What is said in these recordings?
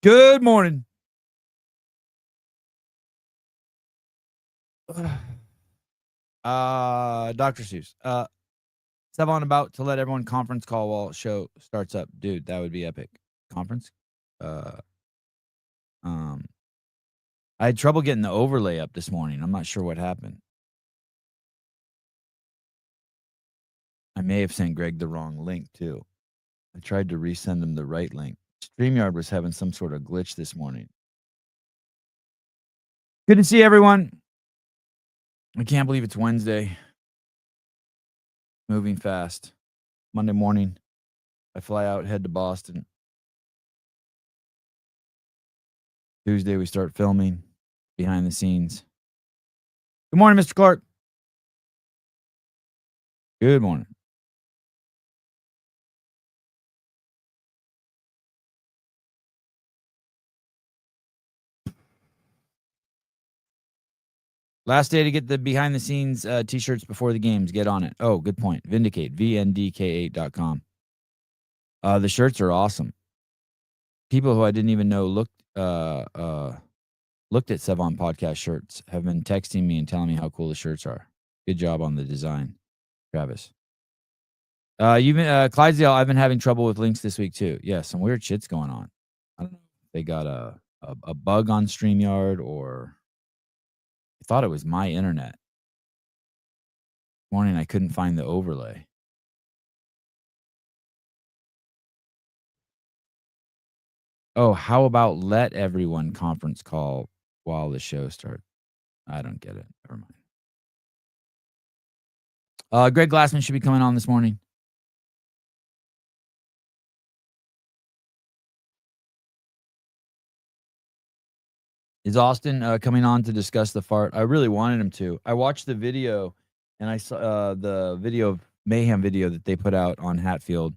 Good morning. Dr. Seuss. Seven about to let everyone conference call while show starts up. Dude, that would be epic. Conference? Uh, um, I had trouble getting the overlay up this morning. I'm not sure what happened. I may have sent Greg the wrong link too. I tried to resend him the right link. StreamYard was having some sort of glitch this morning. Good to see everyone. I can't believe it's Wednesday. Moving fast. Monday morning, I fly out, head to Boston. Tuesday, we start filming behind the scenes. Good morning, Mr. Clark. Good morning. Last day to get the behind the scenes t-shirts before the games. Get on it. Oh, good point. Vindicate. VNDK8.com. The shirts are awesome. People who I didn't even know looked at Sevon podcast shirts have been texting me and telling me how cool the shirts are. Good job on the design, Travis. Clydesdale, I've been having trouble with links this week too. Yeah, some weird shit's going on. I don't know if they got a bug on StreamYard or I thought it was my internet. Morning, I couldn't find the overlay. Oh, how about let everyone conference call while the show starts? I don't get it. Never mind. Greg Glassman should be coming on this morning. Is Austin coming on to discuss the fart? I really wanted him to. I watched the video, and I saw the video of mayhem video that they put out on Hatfield,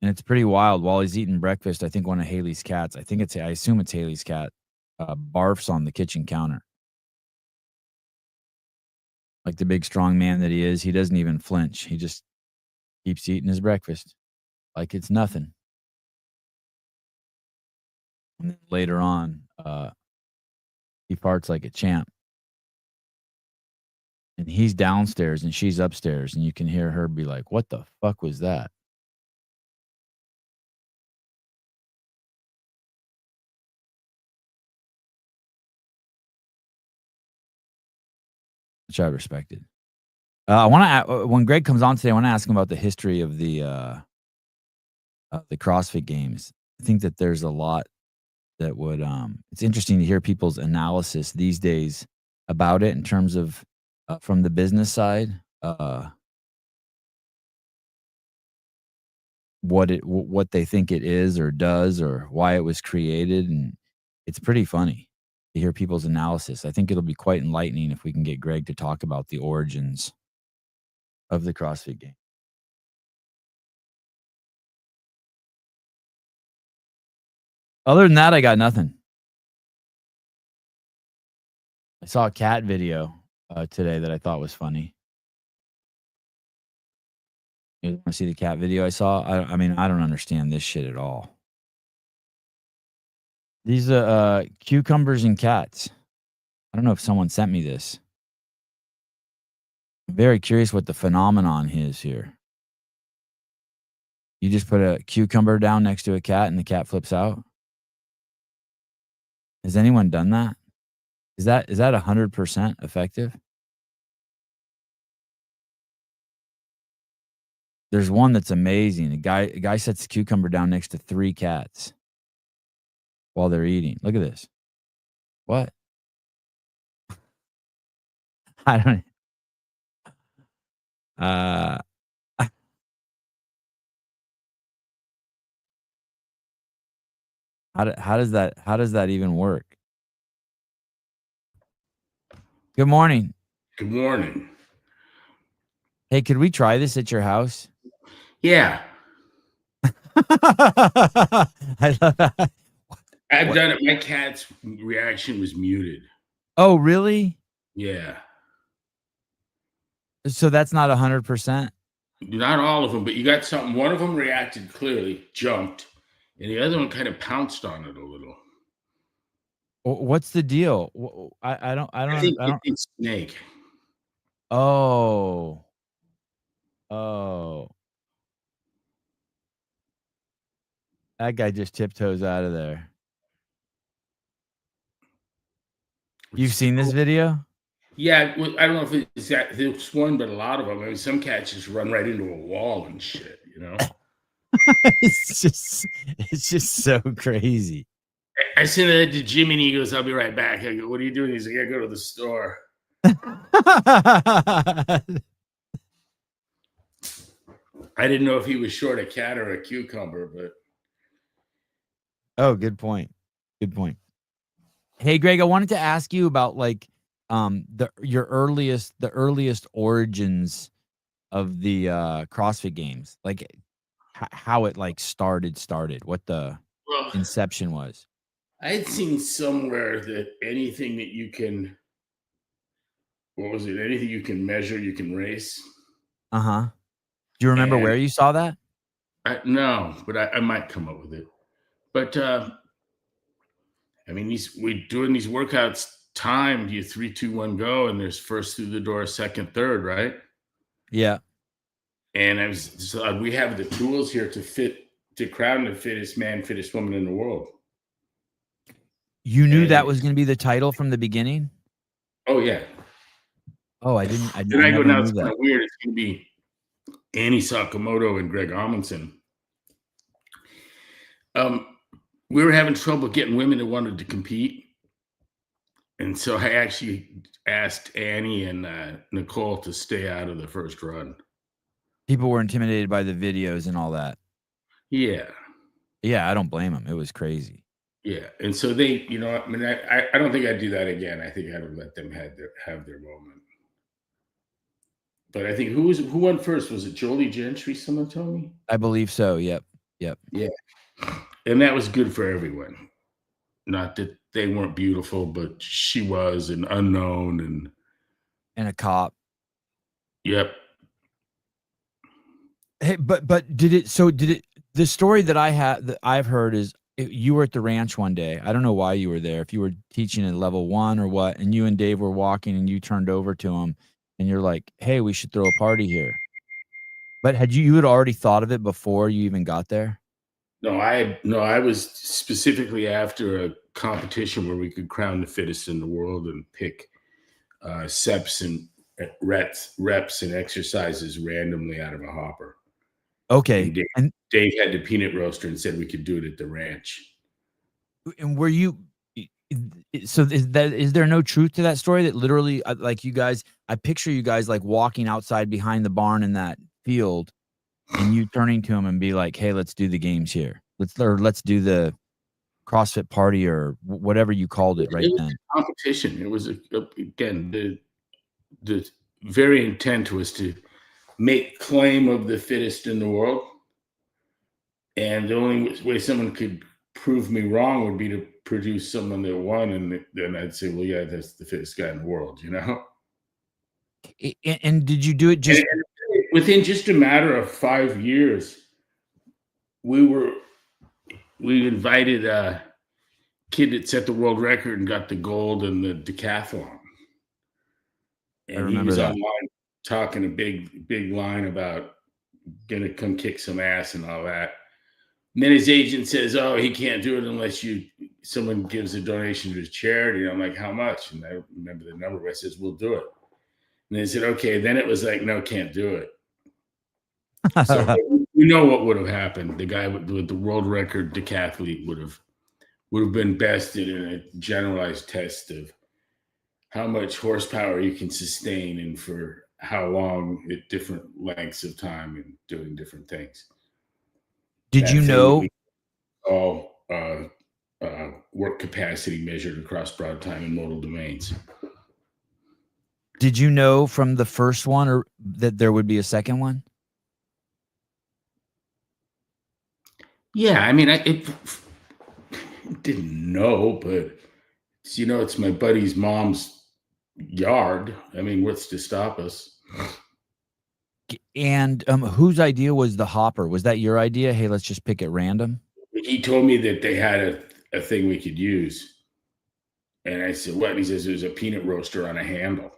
and it's pretty wild. While he's eating breakfast, I think one of Haley's cats, I assume it's Haley's cat, barfs on the kitchen counter. Like the big strong man that he is, he doesn't even flinch. He just keeps eating his breakfast like it's nothing. And then later on, he farts like a champ. And he's downstairs and she's upstairs, and you can hear her be like, "What the fuck was that?" Which I respected. I want to when Greg comes on today, I want to ask him about the history of the CrossFit Games. I think that there's a lot that would. It's interesting to hear people's analysis these days about it in terms of from the business side. What they think it is or does or why it was created, and it's pretty funny to hear people's analysis. I think it'll be quite enlightening if we can get Greg to talk about the origins of the CrossFit Game. Other than that, I got nothing. I saw a cat video today that I thought was funny. You want to see the cat video I saw? I mean, I don't understand this shit at all. These cucumbers and cats. I don't know if someone sent me this. I'm very curious what the phenomenon is here. You just put a cucumber down next to a cat and the cat flips out? Has anyone done that? Is that 100% effective? There's one that's amazing. A guy sets the cucumber down next to 3 cats while they're eating. Look at this. What? I don't uh how does that even work? Good morning. Good morning. Hey, could we try this at your house? Yeah, I love that. I've done it. My cat's reaction was muted. Oh, really? Yeah. So that's not 100%? Not all of them, but you got something. One of them reacted clearly, jumped, and the other one kind of pounced on it a little. What's the deal? I don't I think I it don't. did snake. Oh. Oh. That guy just tiptoes out of there. You've It's seen this cool. video? Yeah, well, I don't know if it's that this one, but a lot of them. I mean, some cats just run right into a wall and shit. You know. It's just so crazy. I sent it to Jimmy, and he goes, "I'll be right back." I go, "What are you doing?" He's like, "I go to the store." I didn't know if he was short a cat or a cucumber, but Oh, good point. Good point. Hey, Greg, I wanted to ask you about like the earliest origins of the CrossFit games. Like how it like started, what the well, inception was. I had seen somewhere that anything that you can, what was it? Anything you can measure, you can race. Uh-huh. Do you remember And where you saw that? no, but I might come up with it. But I mean, we doing these workouts timed. You 3, 2, 1, go, and there's first through the door, second, third, right? Yeah. And we have the tools here to crown the fittest man, fittest woman in the world. You knew And that was going to be the title from the beginning? oh yeah, Oh, I didn't I and I go, never now knew it's kind that. of weird. It's going to be Annie Sakamoto and Greg Amundsen. We were having trouble getting women that wanted to compete, and so I actually asked Annie and Nicole to stay out of the first run. People were intimidated by the videos and all that. Yeah, Yeah, I don't blame them. It was crazy. yeah, and so they, I mean, I don't think I'd do that again. I think I'd let them have their moment. But I think who won first? Was it Jolie Gentry? Someone told me. I believe so. Yep. Yep. Yeah, and that was good for everyone. Not that they weren't beautiful, but she was an unknown, and And a cop. yep. Hey, but did it the story that I've heard is you were at the ranch one day. I don't know why you were there. If you were teaching at level 1 or what, and you and Dave were walking and you turned over to him and you're like, "Hey, we should throw a party here." But you had already thought of it before you even got there? No, I was specifically after a competition where we could crown the fittest in the world and pick seps and reps and exercises randomly out of a hopper. Okay. And And Dave had the peanut roaster and said we could do it at the ranch. were you so is there no truth to that story that literally like you guys I picture you guys like walking outside behind the barn in that field and you turning to him and be like, "Hey, let's do the games here. Let's do the CrossFit party or whatever you called it right It was then." a competition. It was again the very intent was to make claim of the fittest in the world, and the only way someone could prove me wrong would be to produce someone that won, and then I'd say, well, yeah, that's the fittest guy in the world, you know. And did you do it just And within just a matter of 5 years, we were we invited a kid that set the world record and got the gold in the decathlon, I and he remember was that. online talking a big line about gonna come kick some ass and all that. And then his agent says, "Oh, he can't do it unless someone gives a donation to his charity." And I'm like, "How much?" And I don't remember the number, but I says, "We'll do it." And they said, "Okay." Then it was like, "No, can't do it." So we know what would have happened. The guy with the world record decathlete would have been bested in a generalized test of how much horsepower you can sustain and for how long at different lengths of time and doing different things. Did you That thing that know we call work capacity measured across broad time and modal domains. did you know from the first one or that there would be a second one? Yeah, I mean, it didn't know, but it's my buddy's mom's yard. I mean, what's to stop us? And whose idea was the hopper? Was that your idea? Hey, let's just pick at random. he told me that they had a thing we could use. And I said, what? And he says, there's a peanut roaster on a handle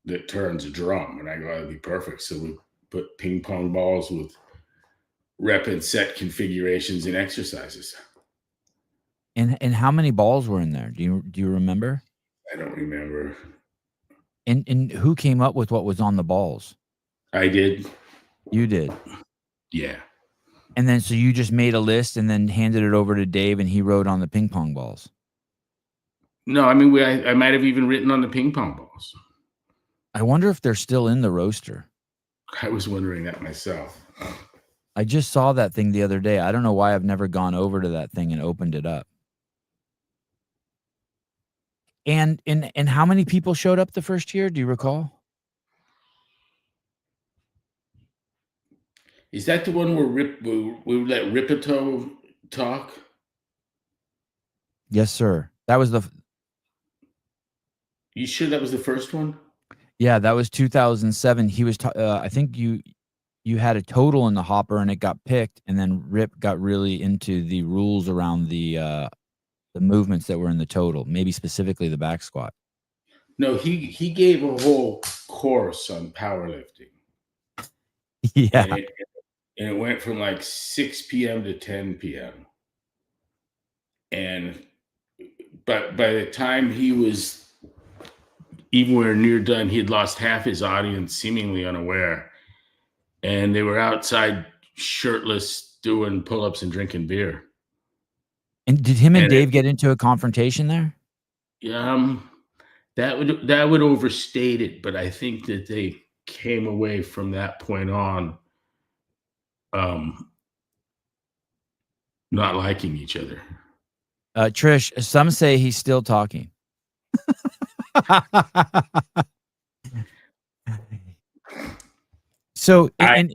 that turns a drum. And I go, that'd be perfect. So we put ping pong balls with rep and set configurations and exercises. And how many balls were in there? Do you remember? I don't remember. And who came up with what was on the balls? I did. You did. Yeah. And then so you just made a list and then handed it over to Dave and he wrote on the ping pong balls. No, I mean, I might have even written on the ping pong balls. I wonder if they're still in the roaster. I was wondering that myself. I just saw that thing the other day. I don't know why I've never gone over to that thing and opened it up. And how many people showed up the first year? Do you recall? Is that the one where we let Ripito talk? Yes, sir. That was the. You sure that was the first one? Yeah, that was 2007. He was. I think you had a total in the hopper and it got picked, and then Rip got really into the rules around the movements that were in the total, maybe specifically the back squat. No, he gave a whole course on powerlifting. Yeah. And it went from like 6 p.m. to 10 p.m. But by the time he was even where near done, he had lost half his audience, seemingly unaware. And they were outside shirtless doing pull-ups and drinking beer. And did him and Dave get into a confrontation there? That would overstate it, but I think that they came away from that point on not liking each other. Trish, some say he's still talking. So I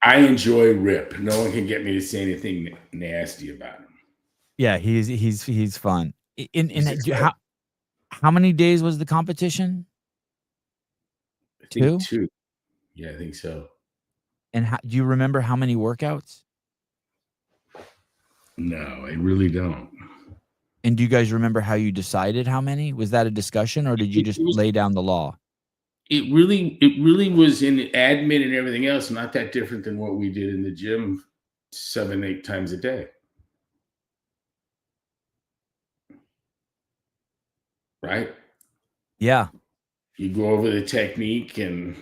enjoy Rip. No one can get me to say anything nasty about him. Yeah, he's fun. How many days was the competition? I think 2. Yeah, I think so. And do you remember how many workouts? No, I really don't. And do you guys remember how you decided how many? Was that a discussion, or did you just lay down the law? It really was in admin and everything else, not that different than what we did in the gym 7-8 times a day. Right? Yeah. You go over the technique. And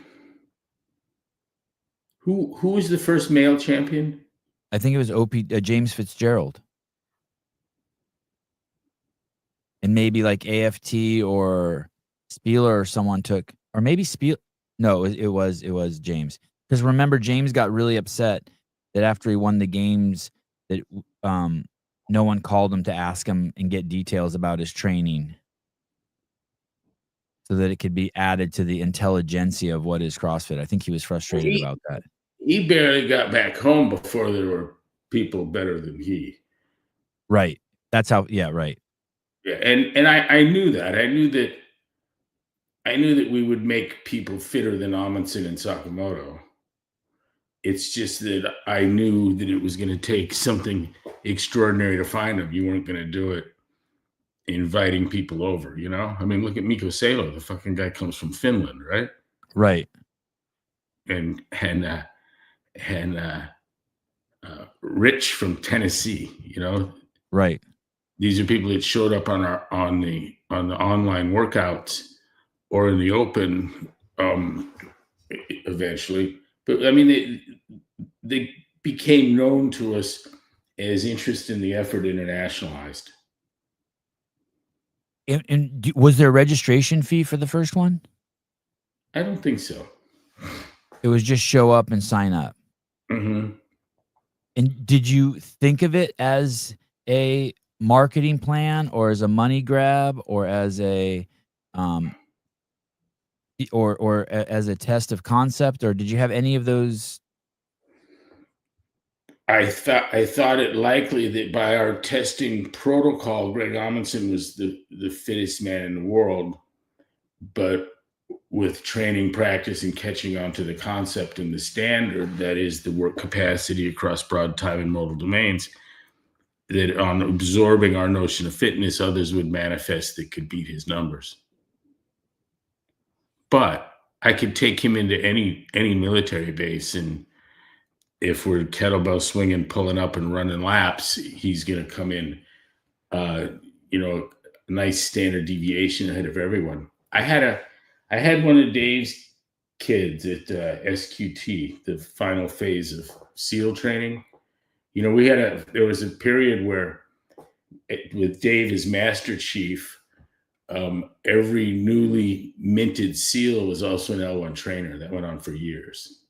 who was the first male champion? I think it was James Fitzgerald. And maybe like AFT or Spieler or someone took, or maybe No, it was James. Because remember, James got really upset that after he won the games that no one called him to ask him and get details about his training, so that it could be added to the intelligentsia of what is CrossFit. I think he was frustrated about that. He barely got back home before there were people better than he. Right. That's how. Yeah. Right. Yeah, and I knew that. I knew that we would make people fitter than Amundsen and Sakamoto. It's just that I knew that it was going to take something extraordinary to find them. You weren't going to do it inviting people over, you know? I mean, look at Mikko Salo. The fucking guy comes from Finland, right? Right. And Rich from Tennessee, you know? Right. These are people that showed up on the online workouts or in the open eventually. But I mean, they became known to us as Interest in the Effort internationalized. And was there a registration fee for the first one? I don't think so. It was just show up and sign up. Mm-hmm. And did you think of it as a marketing plan, or as a money grab, or as a or as a test of concept, or did you have any of those? I thought it likely that by our testing protocol, Greg Amundsen was the fittest man in the world, but with training, practice, and catching on to the concept and the standard, that is the work capacity across broad time and modal domains, that on absorbing our notion of fitness, others would manifest that could beat his numbers. But I could take him into any military base, and if we're kettlebell swinging, pulling up, and running laps, he's going to come in, you know, a nice standard deviation ahead of everyone. I had one of Dave's kids at SQT, the final phase of SEAL training. You know, there was a period where with Dave as Master Chief, every newly minted SEAL was also an L1 trainer. That went on for years.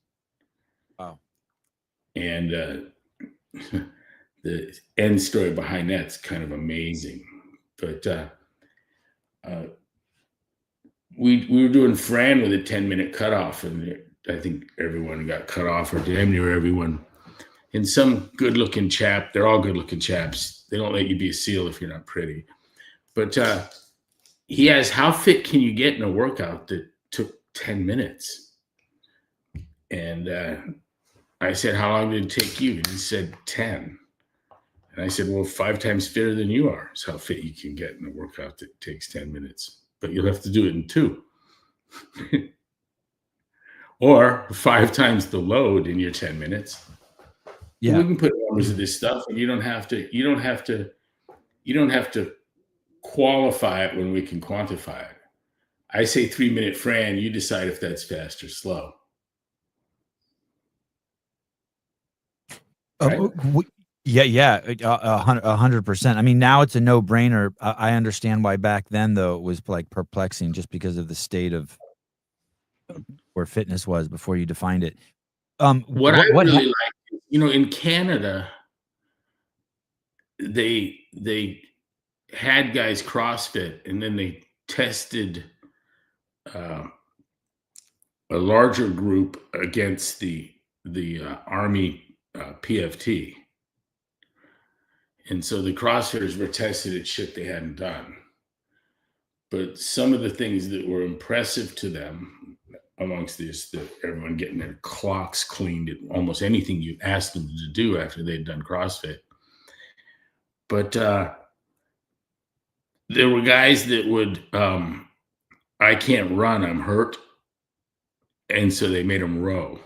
Wow. And the end story behind that's kind of amazing. But we were doing Fran with a 10-minute cutoff, and I think everyone got cut off, or damn near everyone. And some good-looking chap, they're all good-looking chaps. They don't let you be a SEAL if you're not pretty. But he asked, how fit can you get in a workout that took 10 minutes? And I said, how long did it take you? And he said, 10. And I said, well, 5 times fitter than you are is how fit you can get in a workout that takes 10 minutes. But you'll have to do it in 2. Or 5 times the load in your 10 minutes. Yeah. We can put numbers of this stuff, and you don't have to qualify it when we can quantify it. I say 3-minute Fran, you decide if that's fast or slow. Right? Yeah, 100%. I mean, now it's a no-brainer. I understand why back then, though, it was like perplexing just because of the state of where fitness was before you defined it. What I really like, you know, in Canada, they had guys CrossFit, and then they tested a larger group against the Army PFT. And so the CrossFitters were tested at shit they hadn't done. But some of the things that were impressive to them, amongst this, everyone getting their clocks cleaned at almost anything you asked them to do after they'd done CrossFit. But there were guys that would, I can't run, I'm hurt. And so they made them row.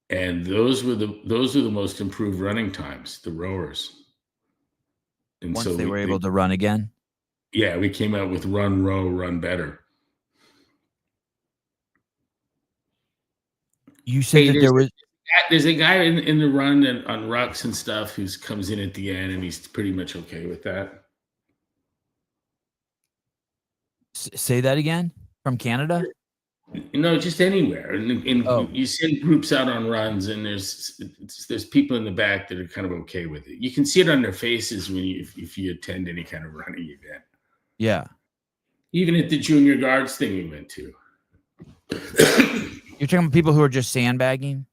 And those were the most improved running times, the rowers. And once so they were able to run again? Yeah, we came out with run, row, run better. You said that there's a guy in the run and on rucks and stuff who comes in at the end, and he's pretty much okay with that. Say that again? From Canada? No, just anywhere. And you send groups out on runs, and there's people in the back that are kind of okay with it. You can see it on their faces if you attend any kind of running event. Yeah. Even at the junior guards thing we went to. You're talking about people who are just sandbagging?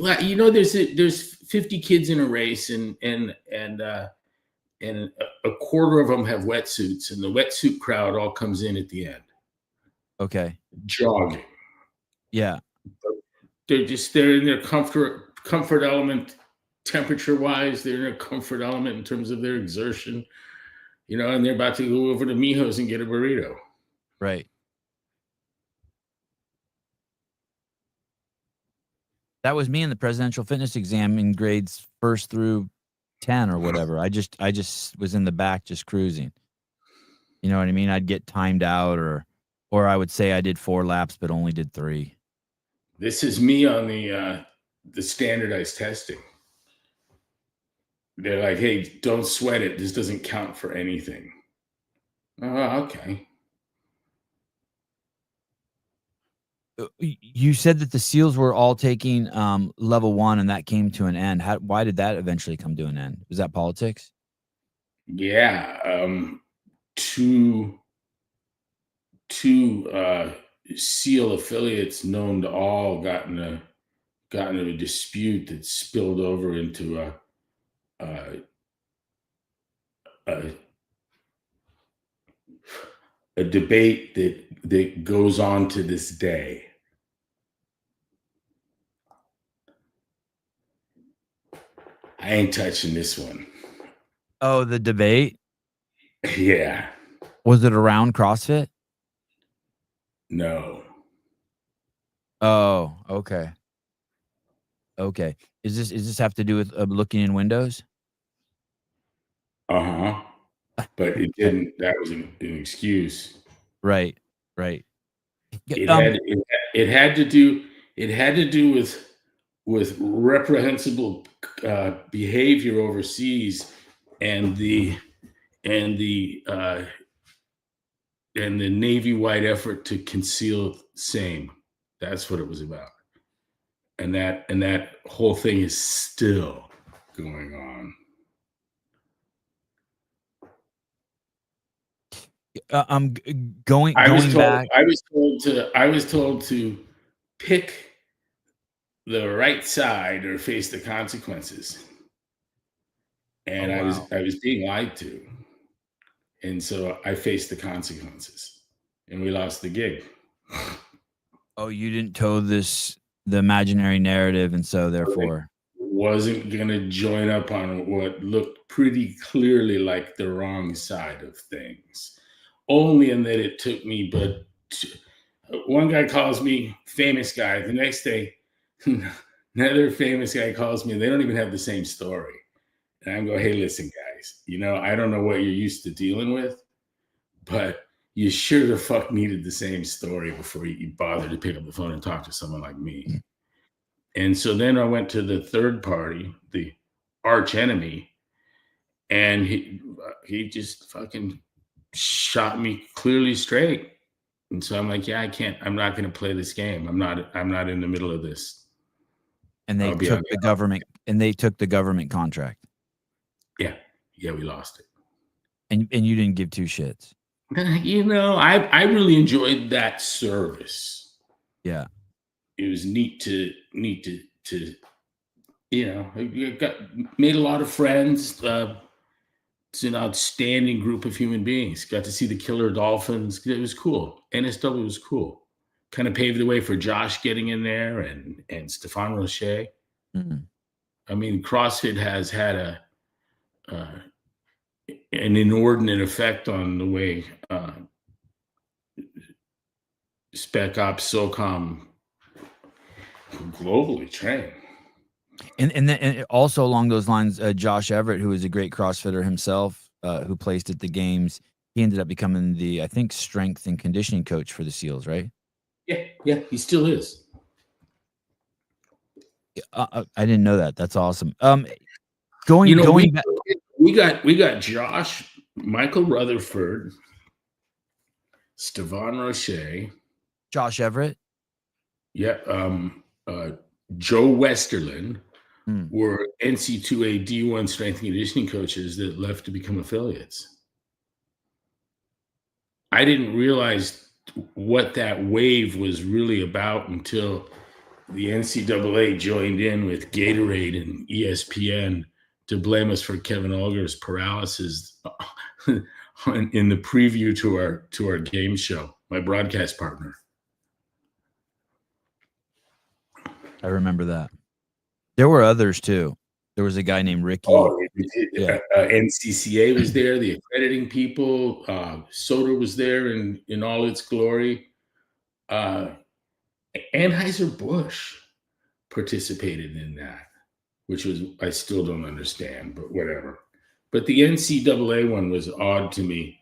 Well, you know, there's 50 kids in a race, and a quarter of them have wetsuits, and the wetsuit crowd all comes in at the end. Okay. Jogging. Yeah. They're in their comfort element, temperature wise. They're in their comfort element in terms of their exertion, you know, and they're about to go over to Mijo's and get a burrito. Right. That was me in the presidential fitness exam in grades 1st through 10 or whatever. I just was in the back just cruising. You know what I mean? I'd get timed out, or I would say I did 4 laps but only did 3. This is me on the standardized testing. They're like, hey, don't sweat it. This doesn't count for anything. Oh, okay. You said that the SEALs were all taking level 1, and that came to an end. Why did that eventually come to an end? Was that politics? Yeah. Two SEAL affiliates known to all got in a dispute that spilled over into a debate that goes on to this day. I ain't touching this one. Oh, the debate? Yeah. Was it around CrossFit? No. Oh, okay. Okay. Is this have to do with, looking in windows? Uh-huh. But it Uh, didn't. That was an excuse. right, right. Yeah, It had it had to do with reprehensible behavior overseas and the and the uh, and the Navy-wide effort to conceal same. That's what it was about. And that whole thing is still going on. g going back. I was told to pick the right side or face the consequences. Oh, And wow. I was being lied to. And so I faced the consequences. And we lost the gig. Oh, you didn't toe the imaginary narrative, and so therefore Wasn't gonna join up on what looked pretty clearly like the wrong side of things. Only in that it took me, but one guy calls me famous guy. The next day, another famous guy calls me. And they don't even have the same story. And I go, hey, listen, guys, I don't know what you're used to dealing with, but you sure the fuck needed the same story before you bothered to pick up the phone and talk to someone like me. And so then I went to the third party, the arch enemy, and he just fucking shot me clearly straight. And so I'm like, yeah, I can't. I'm not going to play this game. I'm not in the middle of this. and I'll be on the they took the government contract, yeah, yeah. We lost it. and you didn't give two shits. I really enjoyed that service. Yeah. It was neat to I got made a lot of friends. It's an outstanding group of human beings. Got to see the killer dolphins. It was cool. NSW was cool. Kind of paved the way for Josh getting in there and Stefan Roche. Mhm. I mean, CrossFit has had uh, an inordinate effect on the way Spec Ops SOCOM globally train. And also along those lines, Josh Everett, who is a great CrossFitter himself, who placed at the games, he ended up becoming the, I think, strength and conditioning coach for the SEALs, right? Yeah, yeah, he still is. I didn't know that. That's awesome. You know, Going back. we got Josh, Michael Rutherford, Stefan Roche, Josh Everett? yeah, Joe Westerlin Mm. were NC2A D1 strength and conditioning coaches that left to become affiliates. I didn't realize what that wave was really about until the NCAA joined in with Gatorade and ESPN to blame us for Kevin Olger's paralysis in the preview to our game show. My broadcast partner. I remember that. There were others too. There was a guy named Ricky. Oh, Yeah. NCCA was there. The accrediting people. Soda was there in all its glory. Anheuser-Busch participated in that, which was I still don't understand, but whatever. But the NCAA one was odd to me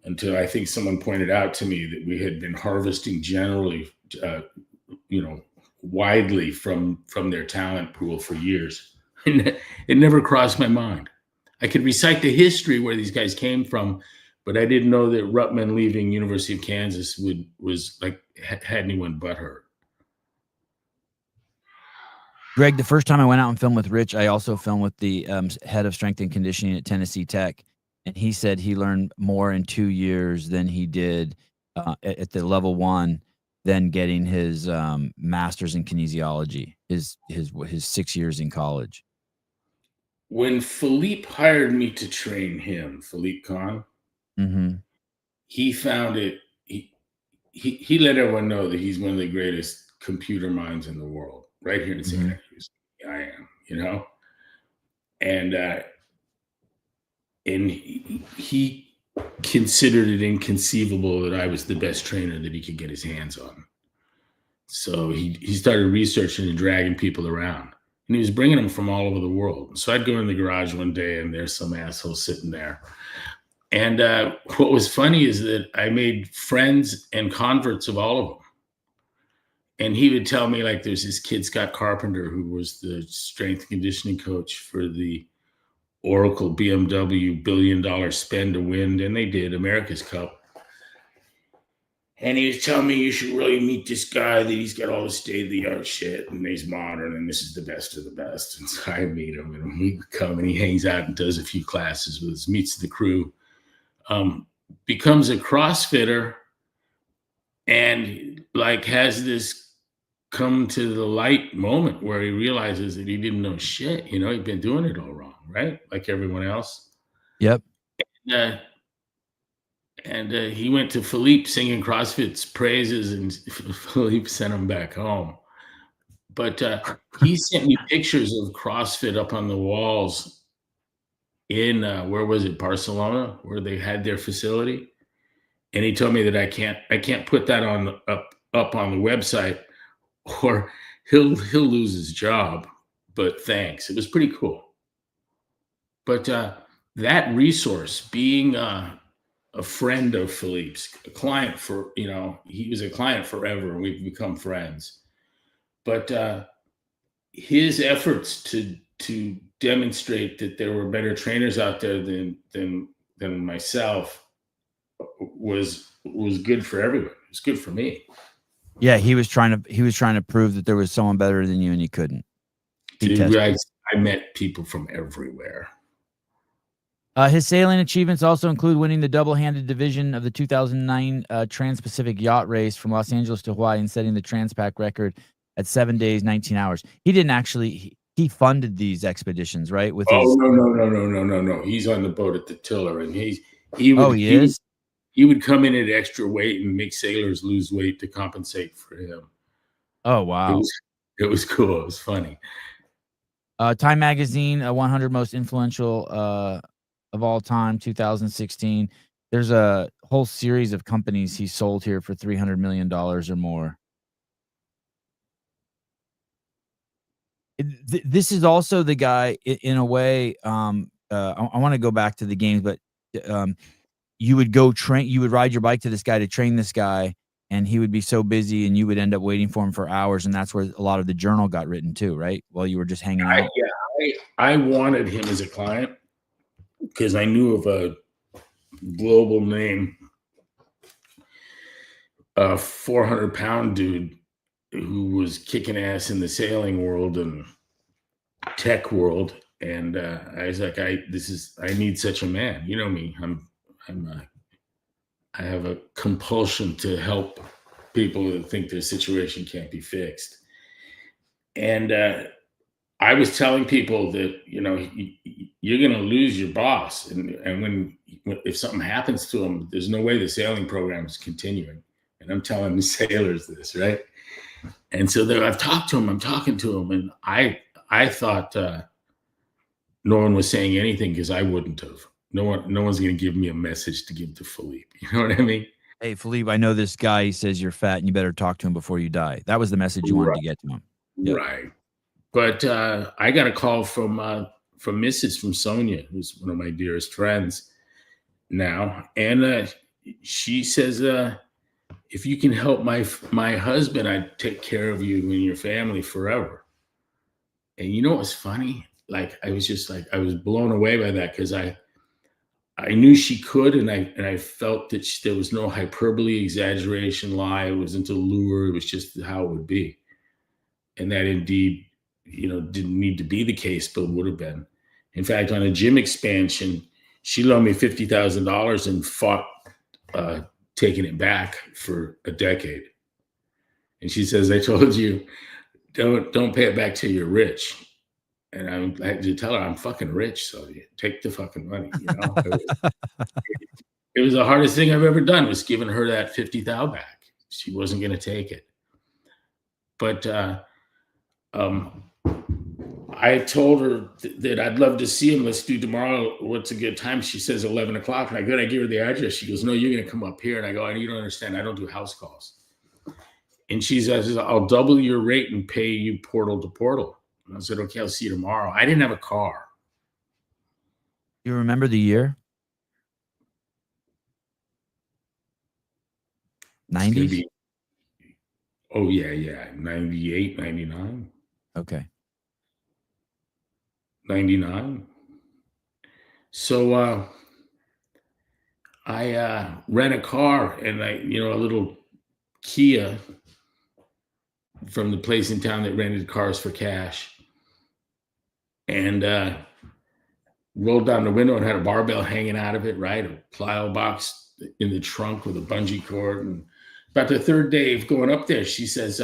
until I think someone pointed out to me that we had been harvesting generally, uh, widely from their talent pool for years. And it never crossed my mind. I could recite the history where these guys came from, but I didn't know that Ruttman leaving University of Kansas was like had anyone but her. Greg, the first time I went out and filmed with Rich, I also filmed with the head of strength and conditioning at Tennessee Tech. And he said he learned more in 2 years than he did at the level one, than getting his master's in kinesiology, his 6 years in college. When Philippe hired me to train him, Philippe Kahn, Mm-hmm. he found it. He let everyone know that he's one of the greatest computer minds in the world, right here in Mm-hmm. Santa Cruz. I am, and and he considered it inconceivable that I was the best trainer that he could get his hands on. So he started researching and dragging people around, and he was bringing them from all over the world. So I'd go in the garage one day, and there's some asshole sitting there. And what was funny is that I made friends and converts of all of them. And he would tell me, like, there's this kid, Scott Carpenter, who was the strength and conditioning coach for the Oracle BMW $1 billion spend to win, and they did America's Cup. And he was telling me, you should really meet this guy, that he's got all the state-of-the-art shit, and he's modern, and this is the best of the best. And so I meet him, and he come and he hangs out and does a few classes with us, meets the crew, becomes a CrossFitter, and like has this come to the light moment where he realizes that he didn't know shit. You know, he'd been doing it all wrong, right? Like everyone else. Yep. And he went to Philippe singing CrossFit's praises, and Philippe sent him back home. But he sent me pictures of CrossFit up on the walls in where was it, Barcelona, where they had their facility. And he told me that I can't put that on up on the website, or he'll lose his job. But thanks, it was pretty cool. But that resource, being a friend of Philippe's, a client for, you know, he was a client forever, and we've become friends. But his efforts to demonstrate that there were better trainers out there than myself was good for everyone. It was good for me. Yeah, he was trying to prove that there was someone better than you, and he couldn't. Dude, I met people from everywhere. His sailing achievements also include winning the double-handed division of the 2009 Trans-Pacific Yacht Race from Los Angeles to Hawaii, and setting the Transpac record at 7 days, 19 hours. He didn't actually. He funded these expeditions, right? With no. He's on the boat at the tiller, and he would come in at extra weight and make sailors lose weight to compensate for him. Oh wow, it was cool. It was funny. Time Magazine, 100 most influential of all time, 2016. There's a whole series of companies he sold here for $300 million or more. This is also the guy, in a way. I want to go back to the games, but you would go train. You would ride your bike to this guy to train this guy, and he would be so busy, and you would end up waiting for him for hours, and that's where a lot of the journal got written too, right? While you were just hanging out. I wanted him as a client because I knew of a global name, a 400-pound dude who was kicking ass in the sailing world and tech world, and I was like, I need such a man. You know me. I have a compulsion to help people that think their situation can't be fixed. And I was telling people that, you know, you're going to lose your boss, and if something happens to him, there's no way the sailing program is continuing. And I'm telling the sailors this, right? And so I've talked to him. I'm talking to him, and I thought no one was saying anything because I wouldn't have. No one's going to give me a message to give to Philippe. You know what I mean? Hey, Philippe, I know this guy. He says you're fat, and you better talk to him before you die. That was the message you wanted to get to him. Yep. Right. But I got a call from Mrs. from Sonia, who's one of my dearest friends now, and she says, if you can help my husband, I'd take care of you and your family forever. And you know what's funny? Like, I was blown away by that, because I knew she could, and I felt that there was no hyperbole, exaggeration, lie. It wasn't a lure. It was just how it would be. And that indeed, you know, didn't need to be the case, but would have been. In fact, on a gym expansion, she loaned me $50,000 and fought taking it back for a decade. And she says, I told you, don't pay it back till you're rich. And I had to tell her, I'm fucking rich, so you take the fucking money. You know, it was the hardest thing I've ever done, was giving her that $50,000 back. She wasn't going to take it. But I told her that I'd love to see him. Let's do tomorrow. What's a good time? She says 11 o'clock. And I go, I give her the address. She goes, no, you're going to come up here. And I go, you don't understand. I don't do house calls. And she says, I'll double your rate and pay you portal to portal. And I said, okay, I'll see you tomorrow. I didn't have a car. You remember the year? 90s? Oh, yeah. 98, 99. Okay. 99. So I rent a car, and a little Kia from the place in town that rented cars for cash, and rolled down the window and had a barbell hanging out of it, right? A plyo box in the trunk with a bungee cord. And about the third day of going up there, she says,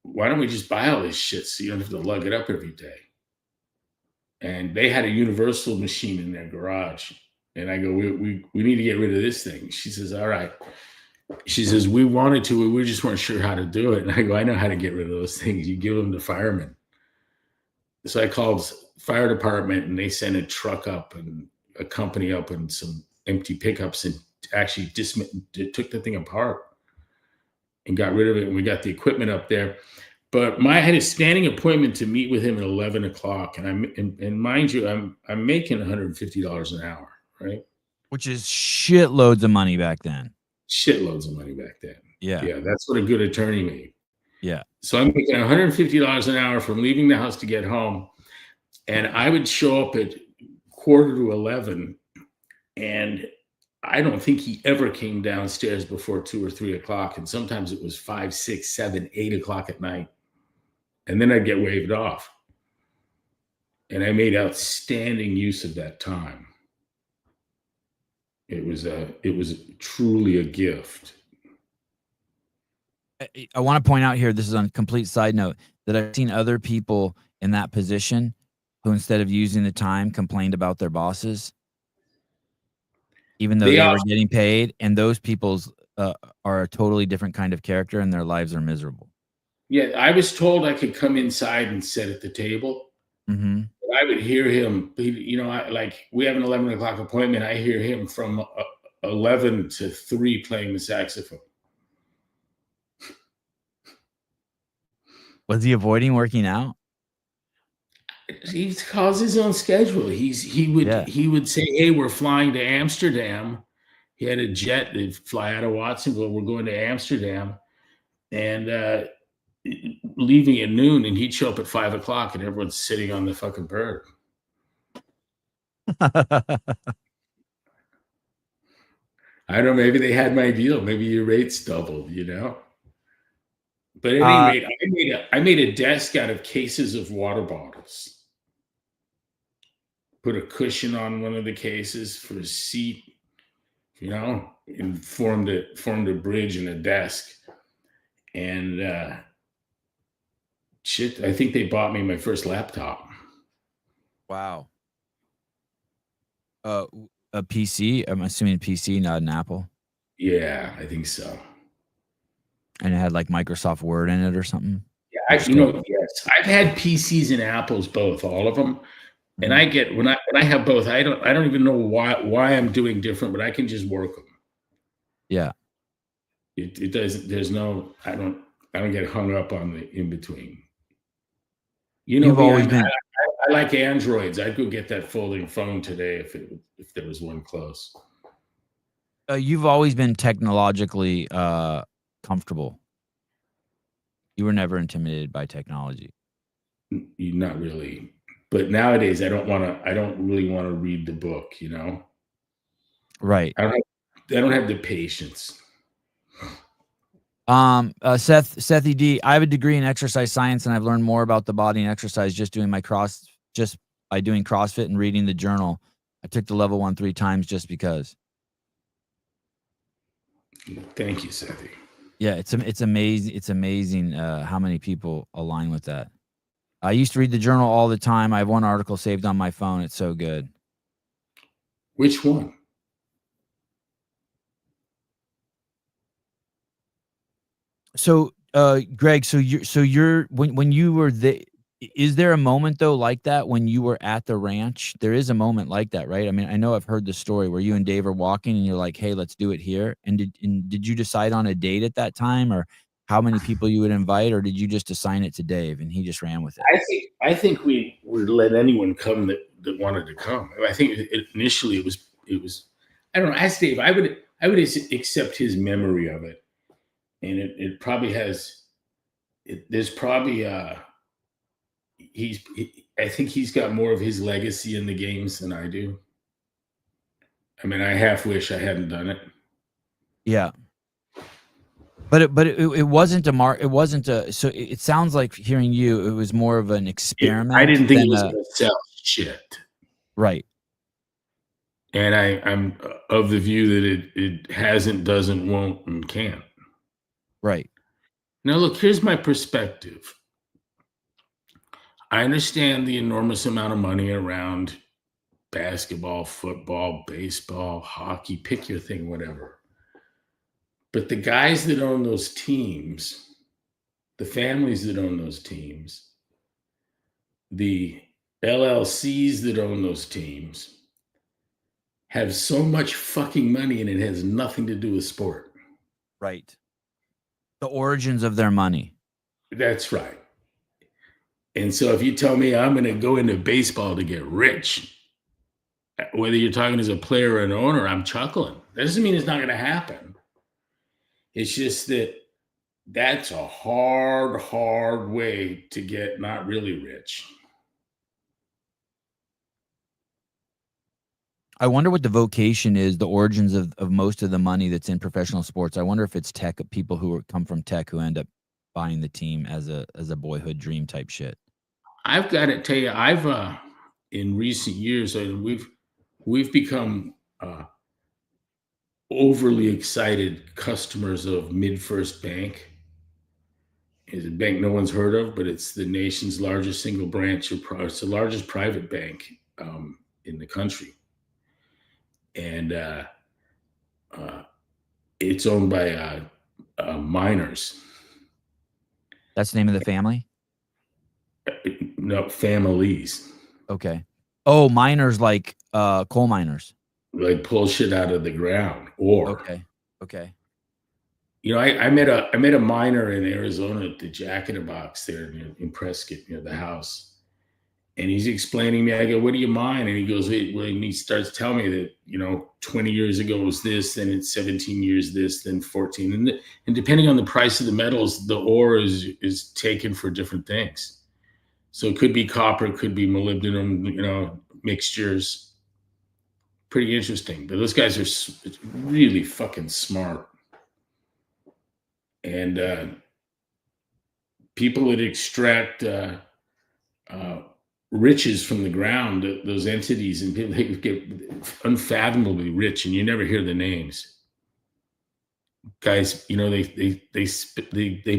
why don't we just buy all this shit so you don't have to lug it up every day? And they had a universal machine in their garage. And I go, we need to get rid of this thing. She says, all right. She says, we wanted to, we just weren't sure how to do it. And I go, I know how to get rid of those things. You give them to firemen. So I called fire department, and they sent a truck up and a company up and some empty pickups, and actually took the thing apart and got rid of it. And we got the equipment up there. But I had a standing appointment to meet with him at 11 o'clock. And mind you, I'm making $150 an hour, right? Which is shitloads of money back then. Shitloads of money back then. Yeah. Yeah, that's what a good attorney made. Yeah. So I'm making $150 an hour from leaving the house to get home. And I would show up at 11:15, and I don't think he ever came downstairs before 2 or 3 o'clock. And sometimes it was 5, 6, 7, 8 o'clock at night. And then I'd get waved off. And I made outstanding use of that time. It was truly a gift. I want to point out here, this is on a complete side note, that I've seen other people in that position who, instead of using the time, complained about their bosses, even though they were getting paid. And those people's are a totally different kind of character, and their lives are miserable. Yeah, I was told I could come inside and sit at the table. Mm-hmm. But I would hear him. Like we have an 11 o'clock appointment. I hear him from 11 to 3 playing the saxophone. Was he avoiding working out? He calls his own schedule. He would say, "Hey, we're flying to Amsterdam." He had a jet that fly out of Watsonville. We're going to Amsterdam, and leaving at noon. And he'd show up at 5 o'clock, and everyone's sitting on the fucking bird. I don't know. Maybe they had my deal. Maybe your rates doubled. But at any rate, I made a desk out of cases of water bottles. Put a cushion on one of the cases for a seat, and formed a bridge and a desk. And shit, I think they bought me my first laptop. Wow. A PC? I'm assuming a PC, not an Apple. Yeah, I think so. And it had like Microsoft Word in it or something? Yeah, yes. I've had PCs and Apples, both, all of them. And I get when I have both, I don't even know why I'm doing different, but I can just work them. Yeah. It doesn't. There's no. I don't get hung up on the in between. You've always been. I like Androids. I'd go get that folding phone today if there was one close. You've always been technologically comfortable. You were never intimidated by technology. Not really. But nowadays, I don't really want to read the book, Right. I don't have the patience. Seth ED, I have a degree in exercise science, and I've learned more about the body and exercise just by doing CrossFit and reading the journal. I took the level 1 3 times just because. Thank you, Seth. Yeah, it's amazing. It's amazing how many people align with that. I used to read the journal all the time. I have one article saved on my phone. It's so good. Which one? So, Greg, when you were Is there a moment though like that when you were at the ranch? There is a moment like that, right? I mean, I know I've heard the story where you and Dave are walking and you're like, "Hey, let's do it here." And did you decide on a date at that time, or how many people you would invite, or did you just assign it to Dave and he just ran with it? I think we would let anyone come that wanted to come. I think initially it was I don't know. Ask Dave. I would accept his memory of it, and it probably has. There's probably I think he's got more of his legacy in the games than I do. I mean, I half wish I hadn't done it. Yeah. But it wasn't it wasn't a so it sounds like hearing you, it was more of an I experiment didn't think it than was a going to sell shit, right, and I'm of the view that it hasn't, doesn't, won't, and can't. right, Now, look, here's my perspective. I understand the enormous amount of money around basketball, football, baseball, hockey, pick your thing, whatever. But the guys that own those teams, the families that own those teams, the LLCs that own those teams have so much fucking money and it has nothing to do with sport. right. The origins of their money. That's right. And so if you tell me I'm going to go into baseball to get rich, whether you're talking as a player or an owner, I'm chuckling. That doesn't mean it's not going to happen. It's just that that's a hard way to get not really rich. I wonder what the vocation is, the origins of most of the money that's in professional sports. I wonder if it's tech people who come from tech who end up buying the team as a boyhood dream type shit. I've got to tell you, I've in recent years, we've become overly excited customers of MidFirst Bank. It's a bank no one's heard of, but it's the nation's largest single branch. It's the largest private bank in the country, and it's owned by miners. That's the name of the family? No, families. Okay. Oh, miners like coal miners. Like pull shit out of the ground, or Okay. Okay. I met a miner in Arizona at the Jack in the Box there in Prescott near the house, and he's explaining to me. I go, "What do you mine?" And he goes, "Well," and he starts telling me that 20 years ago was this, then it's 17 years this, then 14, and depending on the price of the metals, the ore is taken for different things. So it could be copper, it could be molybdenum, mixtures. Pretty interesting. But those guys are really fucking smart. And people that extract riches from the ground, those entities, and people, they get unfathomably rich, and you never hear the names. Guys, they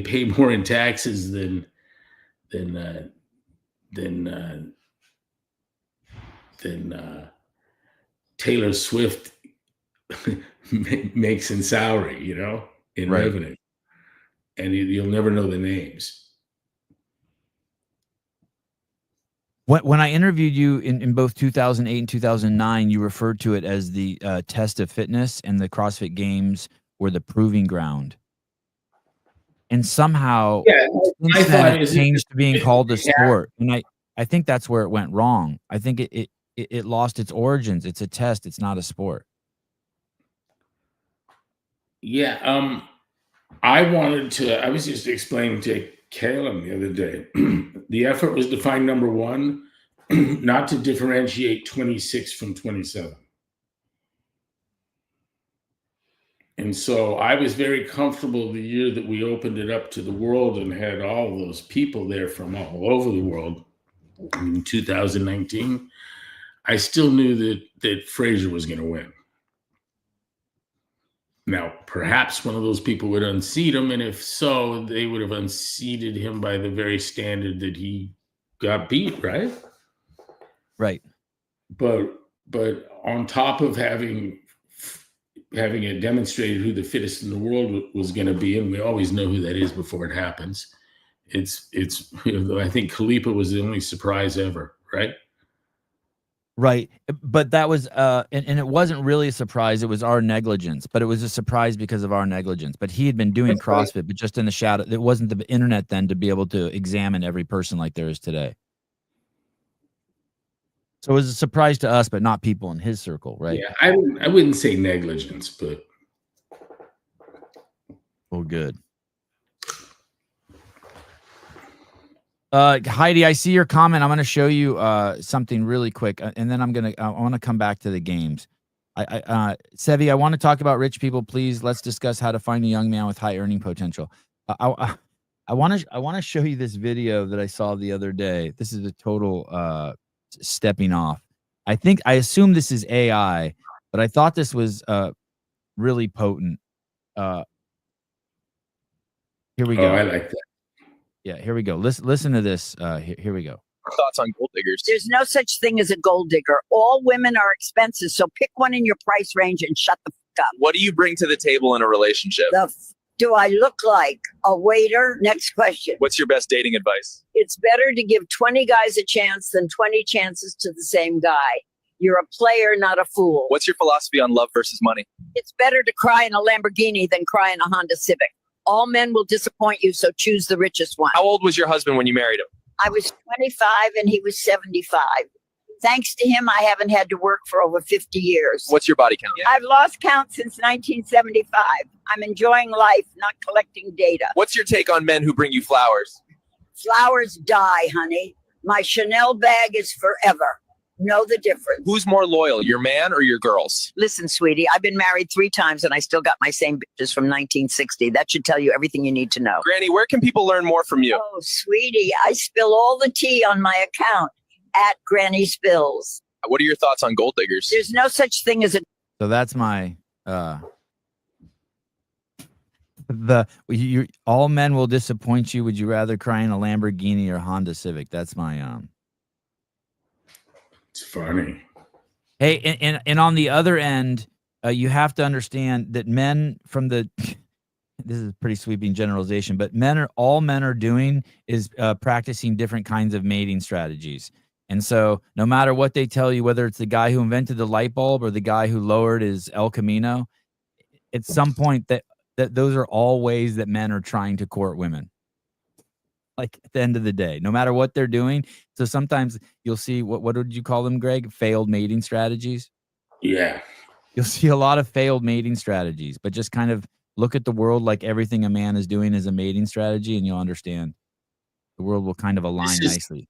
pay more in taxes than Taylor Swift makes in salary, in Right. revenue, and you'll never know the names. When I interviewed you in both 2008 and 2009, you referred to it as the test of fitness, and the CrossFit Games were the proving ground. And somehow, Yeah, since I then, thought it is changed to being called a yeah, sport, and I think that's where it went wrong. I think it lost its origins. It's a test. It's not a sport. yeah. I was just explaining to Caleb the other day. The effort was to find number one, not to differentiate 26 from 27. And so I was very comfortable the year that we opened it up to the world and had all those people there from all over the world in 2019. I still knew that Fraser was going to win. Now, perhaps one of those people would unseat him, and if so, they would have unseated him by the very standard that he got beat, right? Right. But on top of having it demonstrated who the fittest in the world was going to be, and we always know who that is before it happens, I think Khalifa was the only surprise ever, right? Right. But that was and it wasn't really a surprise. It was our negligence, but it was a surprise because of our negligence. But he had been doing That's right. CrossFit, but just in the shadow. It wasn't the internet then to be able to examine every person like there is today. So it was a surprise to us, but not people in his circle, right? Yeah, I wouldn't say negligence, but Well, good. Heidi, I see your comment. I'm going to show you something really quick, and then I want to come back to the games. Sevi, I want to talk about rich people. Please, let's discuss how to find a young man with high earning potential. I want to show you this video that I saw the other day. This is a total stepping off. I assume this is AI, but I thought this was really potent. Here we go. I like that. Yeah, here we go. Listen to this. Here we go. Thoughts on gold diggers? There's no such thing as a gold digger. All women are expensive, so pick one in your price range and shut the fuck up. What do you bring to the table in a relationship? Do I look like a waiter? Next question. What's your best dating advice? It's better to give 20 guys a chance than 20 chances to the same guy. You're a player, not a fool. What's your philosophy on love versus money? It's better to cry in a Lamborghini than cry in a Honda Civic. All men will disappoint you, so choose the richest one. How old was your husband when you married him? I was 25 and he was 75. Thanks to him, I haven't had to work for over 50 years. What's your body count? I've lost count since 1975. I'm enjoying life, not collecting data. What's your take on men who bring you flowers? Flowers die, honey. My Chanel bag is forever. Know the difference. Who's more loyal, your man or your girls? Listen, sweetie, I've been married 3 times and I still got my same bitches from 1960. That should tell you everything you need to know. Granny, where can people learn more from you? Oh, sweetie, I spill all the tea on my account at Granny Spills. What are your thoughts on gold diggers? There's no such thing as a... So that's my all men will disappoint you. Would you rather cry in a Lamborghini or Honda Civic? That's my It's funny. Hey, and on the other end, you have to understand that men from the this is a pretty sweeping generalization, but all men are doing is practicing different kinds of mating strategies. And so no matter what they tell you, whether it's the guy who invented the light bulb or the guy who lowered his El Camino, at some point that those are all ways that men are trying to court women. Like at the end of the day, no matter what they're doing. So sometimes you'll see what did you call them, Greg? Failed mating strategies. Yeah. You'll see a lot of failed mating strategies, but just kind of look at the world like everything a man is doing is a mating strategy, and you'll understand the world will kind of align nicely.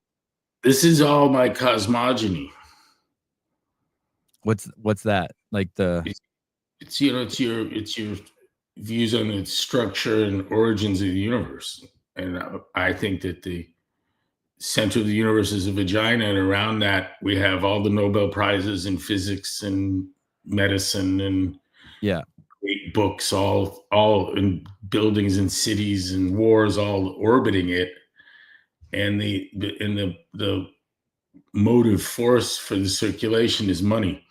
This is all my cosmogony. What's that? Like it's your views on the structure and origins of the universe. And I think that the center of the universe is a vagina, and around that we have all the Nobel Prizes in physics and medicine and great books, all in buildings and cities and wars, all orbiting it. And the motive force for the circulation is money.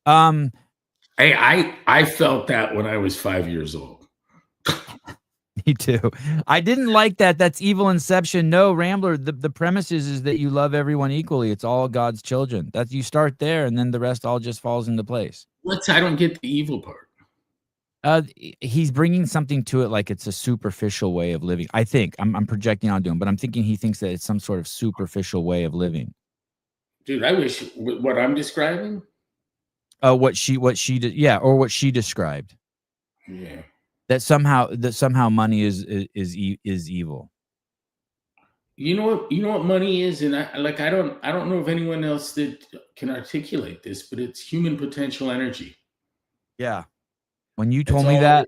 Hey, I felt that when I was 5 years old. Me too. I didn't like that. That's evil inception. No, Rambler, the premise is that you love everyone equally. It's all God's children. That you start there, and then the rest all just falls into place. I don't get the evil part. He's bringing something to it, like it's a superficial way of living. I think I'm projecting onto him, but I'm thinking he thinks that it's some sort of superficial way of living. Dude, I wish what I'm describing. What she did, yeah, or what she described. Yeah. That somehow money is evil. You know what money is, and I don't know if anyone else that can articulate this, but it's human potential energy. Yeah. When you told me that,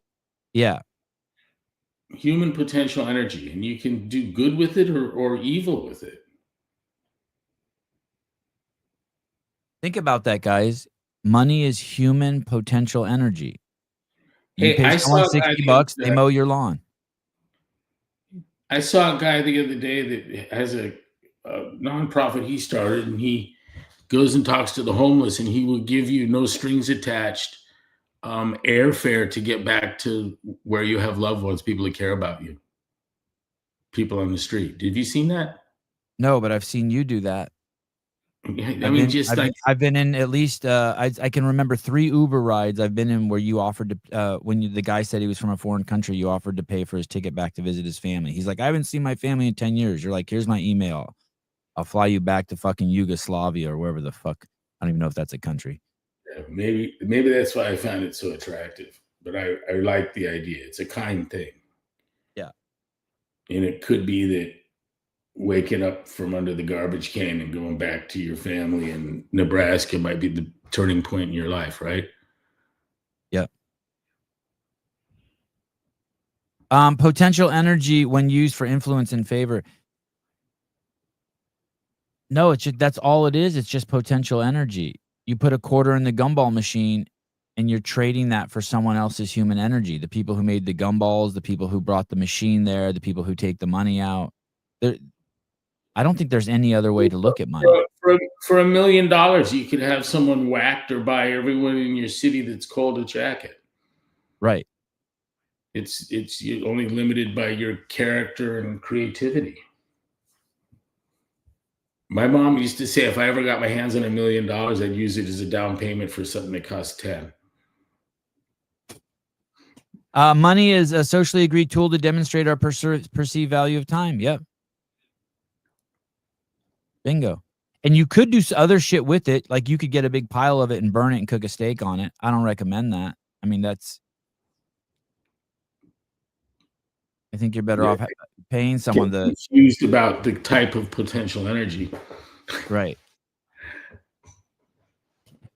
yeah. Human potential energy, and you can do good with it or evil with it. Think about that, guys. Money is human potential energy. You pay someone $60, they mow your lawn. I saw a guy the other day that has a nonprofit he started, and he goes and talks to the homeless, and he will give you no strings attached airfare to get back to where you have loved ones, people that care about you. people on the street. Have you seen that? No, but I've seen you do that. I've been in at least I can remember 3 Uber rides I've been in where you offered to the guy said he was from a foreign country, you offered to pay for his ticket back to visit his family. He's like, I haven't seen my family in 10 years. You're like, here's my email. I'll fly you back to fucking Yugoslavia or wherever the fuck. I don't even know if that's a country. Yeah, maybe that's why I found it so attractive. But I like the idea. It's a kind thing. Yeah. And it could be that waking up from under the garbage can and going back to your family in Nebraska might be the turning point in your life, right? Yep. Potential energy when used for influence and favor. No, that's all it is. It's just potential energy. You put a quarter in the gumball machine and you're trading that for someone else's human energy. The people who made the gumballs, the people who brought the machine there, the people who take the money out. I don't think there's any other way to look at money. For $1 million, you could have someone whacked or buy everyone in your city that's called a jacket. Right. It's only limited by your character and creativity. My mom used to say, if I ever got my hands on $1 million, I'd use it as a down payment for something that costs 10. Money is a socially agreed tool to demonstrate our perceived value of time. Yep. Bingo. And you could do other shit with it. Like you could get a big pile of it and burn it and cook a steak on it. I don't recommend that. I mean, I think you're better off paying someone confused about the type of potential energy. Right.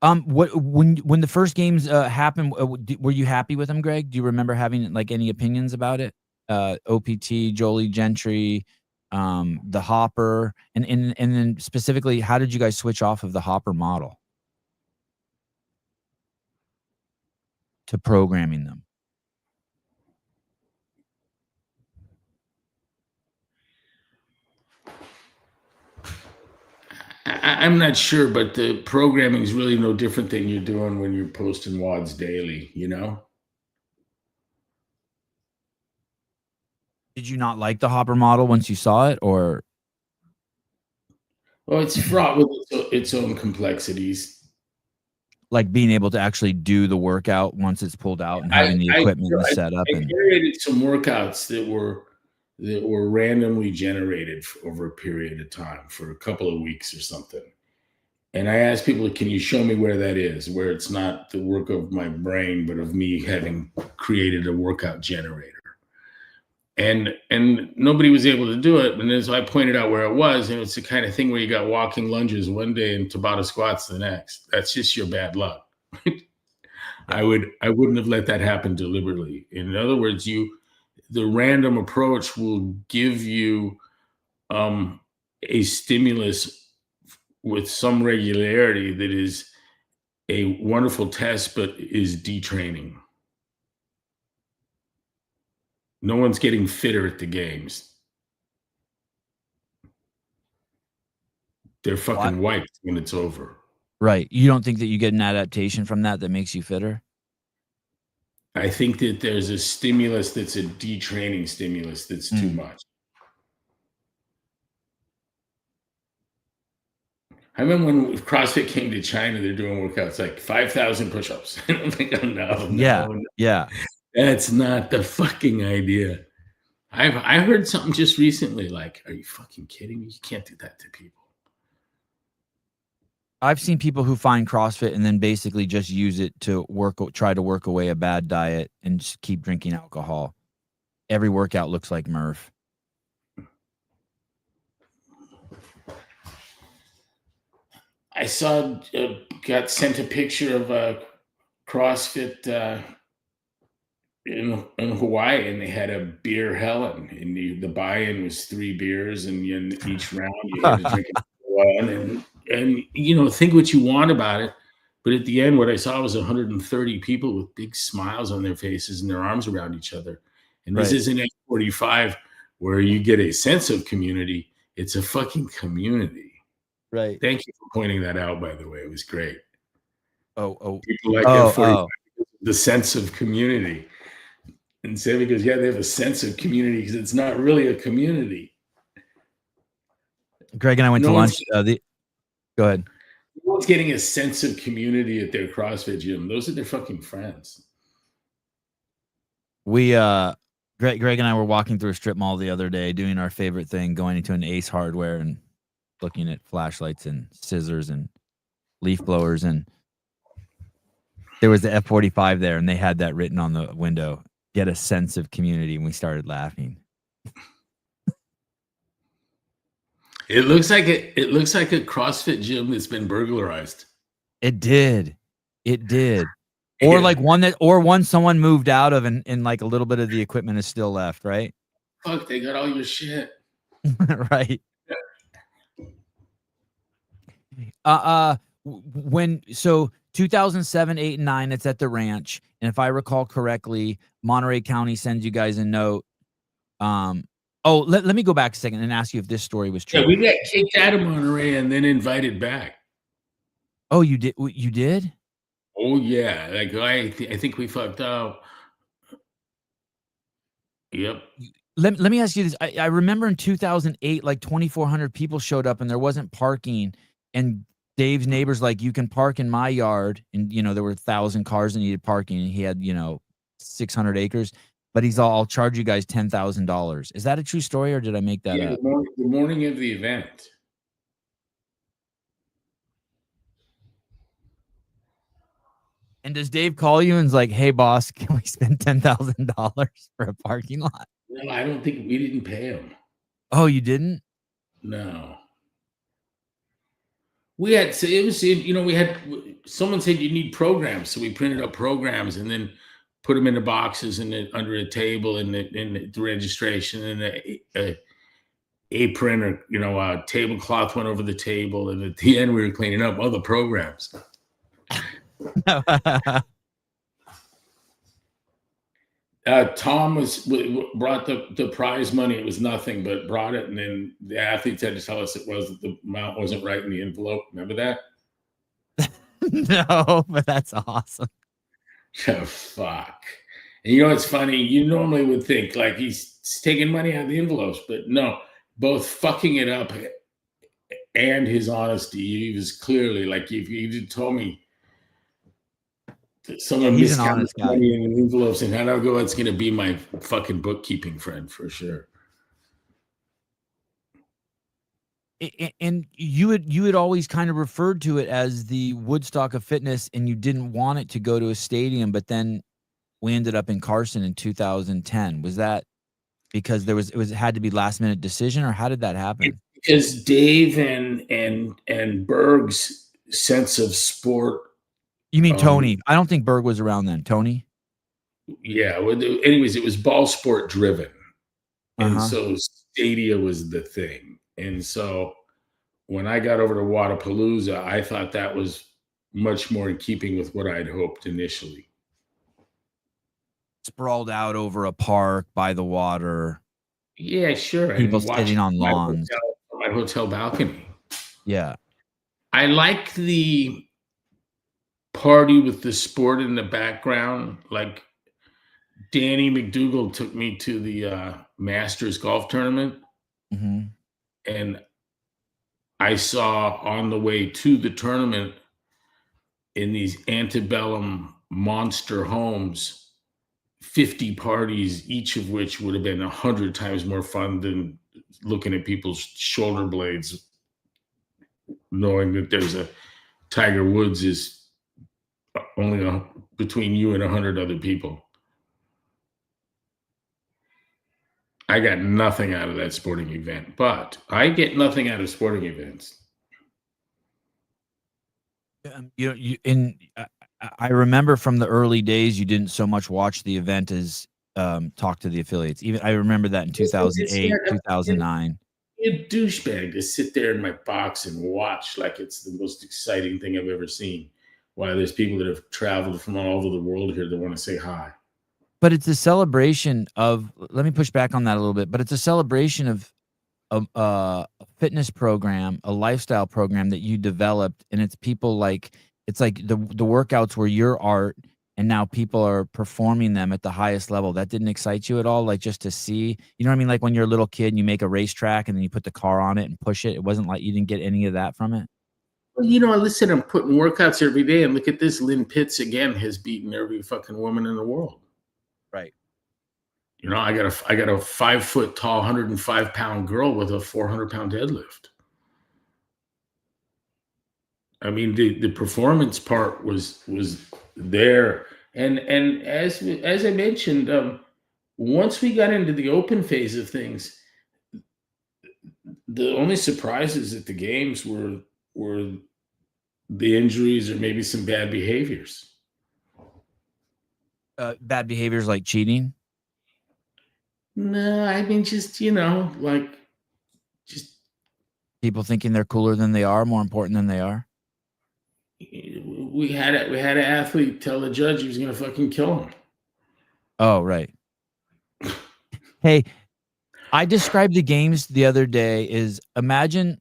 When the first games happened, were you happy with them, Greg? Do you remember having like any opinions about it? OPT, Jolie Gentry, the Hopper, and then specifically, how did you guys switch off of the Hopper model to programming them? I'm not sure, but the programming is really no different than you're doing when you're posting WODs daily, you know? Did you not like the Hopper model once you saw it, or? Well, it's fraught with its own complexities. Like being able to actually do the workout once it's pulled out and having the equipment and the setup. I generated some workouts that were randomly generated over a period of time for a couple of weeks or something. And I asked people, can you show me where that is, where it's not the work of my brain, but of me having created a workout generator. And nobody was able to do it. And as I pointed out where it was, and it's the kind of thing where you got walking lunges one day and Tabata squats the next. That's just your bad luck. I wouldn't have let that happen deliberately. In other words, the random approach will give you a stimulus with some regularity that is a wonderful test, but is detraining. No one's getting fitter at the games. They're fucking wiped when it's over. Right. You don't think that you get an adaptation from that makes you fitter? I think that there's a stimulus that's a detraining stimulus that's too much. I remember when CrossFit came to China, they're doing workouts like 5,000 push-ups. I'm like, oh, no. Yeah. That's not the fucking idea. I heard something just recently, like, are you fucking kidding me? You can't do that to people. I've seen people who find CrossFit and then basically just use it to try to work away a bad diet and just keep drinking alcohol. Every workout looks like Murph. I got sent a picture of a CrossFit in Hawaii, and they had a beer Helen, and the buy-in was 3 beers, and in each round you had to drink one, and think what you want about it, but at the end, what I saw was 130 people with big smiles on their faces and their arms around each other. And this isn't F45 where you get a sense of community; it's a fucking community. Right. Thank you for pointing that out. By the way, it was great. People like F45, the sense of community. And Sammy goes, yeah, they have a sense of community because it's not really a community. Greg and I went to lunch. Go ahead. No one's getting a sense of community at their CrossFit gym. Those are their fucking friends. We Greg and I were walking through a strip mall the other day doing our favorite thing, going into an Ace Hardware and looking at flashlights and scissors and leaf blowers, and there was the F45 there, and they had that written on the window, get a sense of community, and we started laughing. It looks like a CrossFit gym that's been burglarized. It did. Or like one someone moved out of, and like a little bit of the equipment is still left, right? Fuck, they got all your shit. Right. So 2007, 8, and 9, it's at the ranch, and if I recall correctly, Monterey County sends you guys a note. Let me go back a second and ask you if this story was true. Yeah, we got kicked out of Monterey and then invited back. Oh, you did? You did? Oh yeah, like I think we fucked up. Yep. Let me ask you this. I remember in 2008, like 2,400 people showed up and there wasn't parking, and Dave's neighbors like, you can park in my yard, and there were 1,000 cars that needed parking, and he had 600 acres, but he's all, I'll charge you guys $10,000. Is that a true story, or did I make that up? The morning of the event. And does Dave call you and is like, hey boss, can we spend $10,000 for a parking lot? No, I don't think we didn't pay him. Oh, you didn't? No. We had, so it was, we had, someone said you need programs. So we printed up programs and then put them in the boxes and under a table and the registration and the apron or, a tablecloth went over the table. And at the end, we were cleaning up all the programs. Tom brought the prize money. It was nothing, but brought it, and then the athletes had to tell us the amount wasn't right in the envelope. Remember that? No, but that's awesome. Oh, fuck. And it's funny. You normally would think like he's taking money out of the envelopes, but no, both fucking it up and his honesty. He was clearly like, if you told me someone miscounted money in envelopes and how do I go, it's going to be my fucking bookkeeping friend for sure. And you had always kind of referred to it as the Woodstock of fitness, and you didn't want it to go to a stadium, but then we ended up in Carson in 2010. Was that because it had to be last minute decision, or how did that happen? Because Dave and Berg's sense of sport. You mean Tony? I don't think Berg was around then. Tony? Yeah. Well, anyways, it was ball sport driven. And so Stadia was the thing. And so when I got over to Wadapalooza, I thought that was much more in keeping with what I'd hoped initially. Sprawled out over a park by the water. Yeah, sure. People sitting on lawns. My hotel balcony. Yeah. I like the party with the sport in the background. Like Danny McDougall took me to the Masters golf tournament. Mm-hmm. And I saw on the way to the tournament in these antebellum monster homes, 50 parties, each of which would have been 100 times more fun than looking at people's shoulder blades, knowing that there's a Tiger Woods is only between you and 100 other people. I got nothing out of that sporting event, but I get nothing out of sporting events. I remember from the early days, you didn't so much watch the event as talk to the affiliates. Even I remember that in 2008, 2009. A douchebag to sit there in my box and watch like it's the most exciting thing I've ever seen. Why there's people that have traveled from all over the world here that want to say hi. But it's a celebration of, let me push back on that a little bit, but it's a celebration of a fitness program, a lifestyle program that you developed. And it's people like, it's like the workouts were your art, and now people are performing them at the highest level. That didn't excite you at all? Like, just to see, you know what I mean? Like when you're a little kid and you make a racetrack and then you put the car on it and push it. It wasn't like you didn't get any of that from it? Well, you know, listen, I'm putting workouts every day, and look at this. Lynn Pitts again has beaten every fucking woman in the world. Right. You know, I got a 5 foot tall, 105 pound girl with a 400 pound deadlift. I mean, the performance part was there, and as I mentioned, once we got into the open phase of things, the only surprises at the games were the injuries or maybe some bad behaviors. Bad behaviors like cheating? No, I mean, just, you know, like just People thinking they're cooler than they are, more important than they are? we had an athlete tell the judge he was going to fucking kill him. Oh, right. Hey, I described the games the other day is imagine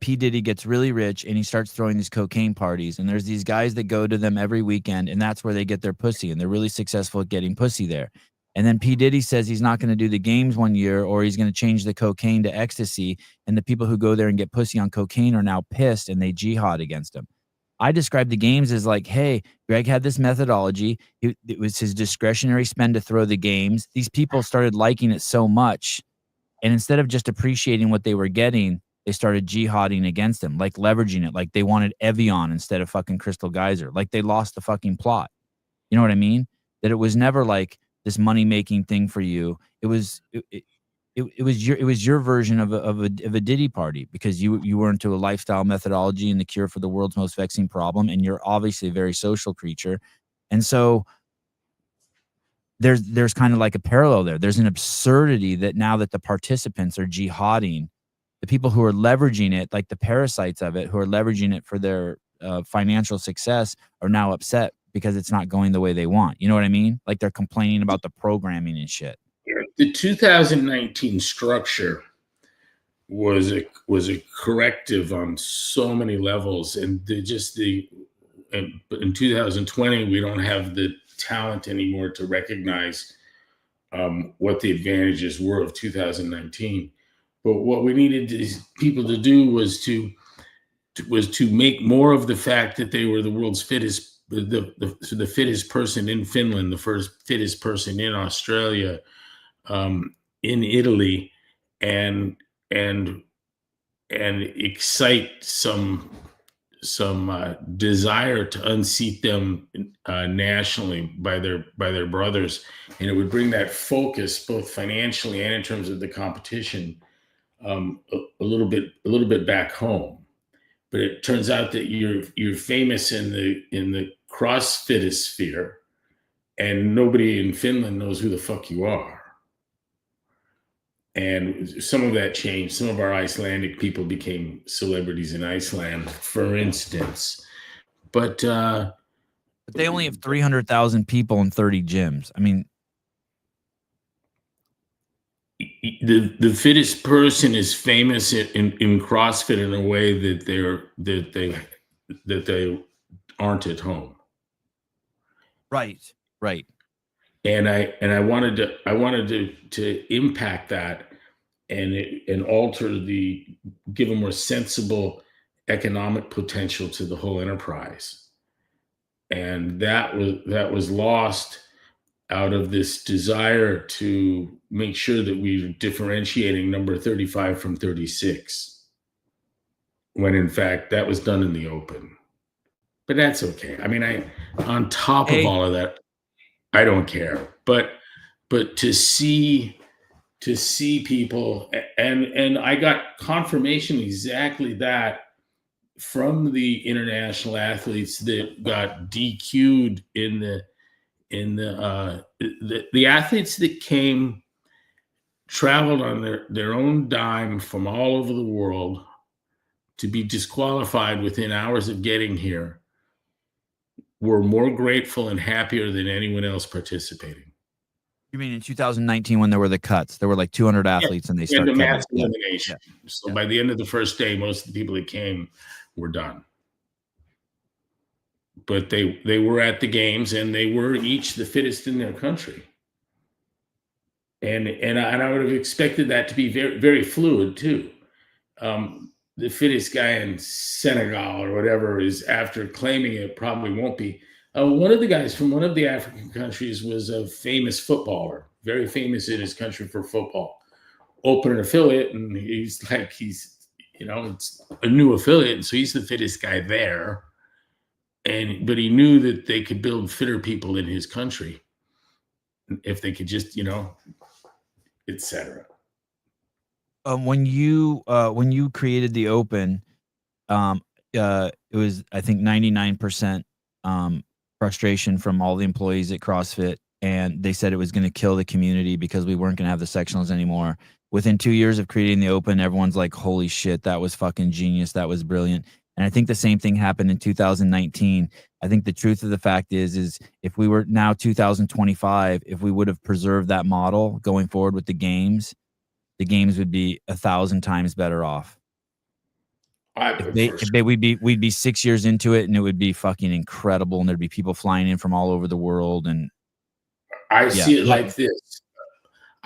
P. Diddy gets really rich and he starts throwing these cocaine parties, and there's these guys that go to them every weekend, and that's where they get their pussy, and they're really successful at getting pussy there. And then P. Diddy says he's not going to do the games one year, or he's going to change the cocaine to ecstasy, and the people who go there and get pussy on cocaine are now pissed and they jihad against him. I described the games as like, hey, Greg had this methodology. It was his discretionary spend to throw the games. These people started liking it so much, and instead of just appreciating what they were getting, they started jihading against him, like leveraging it, like they wanted Evian instead of fucking Crystal Geyser, like they lost the fucking plot. You know what I mean? That it was never like this money making thing for you. It was your version of a Diddy party, because you were into a lifestyle methodology and the cure for the world's most vexing problem, and you're obviously a very social creature, and so there's kind of like a parallel there. There's an absurdity that now that the participants are jihading, the people who are leveraging it, like the parasites of it, who are leveraging it for their financial success, are now upset because it's not going the way they want. You know what I mean? Like they're complaining about the programming and shit. The 2019 structure was a corrective on so many levels, and in 2020 we don't have the talent anymore to recognize what the advantages were of 2019. But what we needed people to do was to make more of the fact that they were the world's fittest, the fittest person in Finland, the first fittest person in Australia, in Italy, and excite some desire to unseat them nationally by their brothers, and it would bring that focus both financially and in terms of the competition a little bit back home. But it turns out that you're famous in the CrossFitosphere, and nobody in Finland knows who the fuck you are. And some of that changed. Some of our Icelandic people became celebrities in Iceland, for instance. But they only have 300,000 people in 30 gyms. I mean, the fittest person is famous in CrossFit in a way that they aren't at home. Right. And I wanted to impact that and alter give a more sensible economic potential to the whole enterprise. And that was lost out of this desire to make sure that we were differentiating number 35 from 36, when in fact that was done in the open. But that's okay. I mean, on top of all of that, I don't care. But to see people, and I got confirmation exactly that from the international athletes that got DQ'd in the athletes that came, traveled on their own dime from all over the world to be disqualified within hours of getting here, were more grateful and happier than anyone else participating. You mean in 2019 when there were the cuts? There were like 200 athletes, and they started the mass elimination. Yeah. So by the end of the first day, most of the people that came were done. but they were at the games, and they were each the fittest in their country. And I would have expected that to be very, very fluid too. The fittest guy in Senegal or whatever is, after claiming it, probably won't be. One of the guys from one of the African countries was a famous footballer, very famous in his country for football. Opened an affiliate, and he's it's a new affiliate, and so he's the fittest guy there. But he knew that they could build fitter people in his country if they could just, etc. When you created the Open, it was, I think, 99% frustration from all the employees at CrossFit, and they said it was going to kill the community because we weren't going to have the sectionals anymore. Within 2 years of creating the Open, everyone's like, holy shit, that was fucking genius. That was brilliant. And I think the same thing happened in 2019. I think the truth of the fact is if we were now 2025, if we would have preserved that model going forward with the games would be 1,000 times better off. We'd be 6 years into it, and it would be fucking incredible, and there'd be people flying in from all over the world. And I see it like this.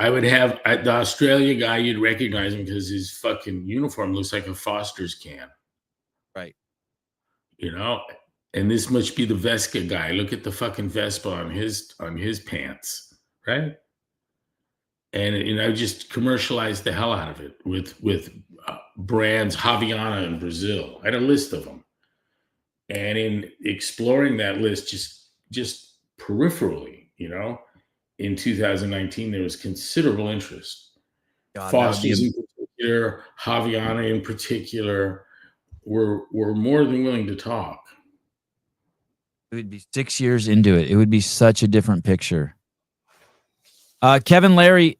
I would have the Australia guy, you'd recognize him because his fucking uniform looks like a Foster's can. Right. And this must be the Vesca guy. Look at the fucking Vespa on his pants, right? And I just commercialized the hell out of it with brands, Havaiana in Brazil. I had a list of them. And in exploring that list just peripherally, in 2019, there was considerable interest. God, Foster's in particular, Havaiana in particular, were more than willing to talk. It would be 6 years into it. It would be such a different picture. Kevin Larry,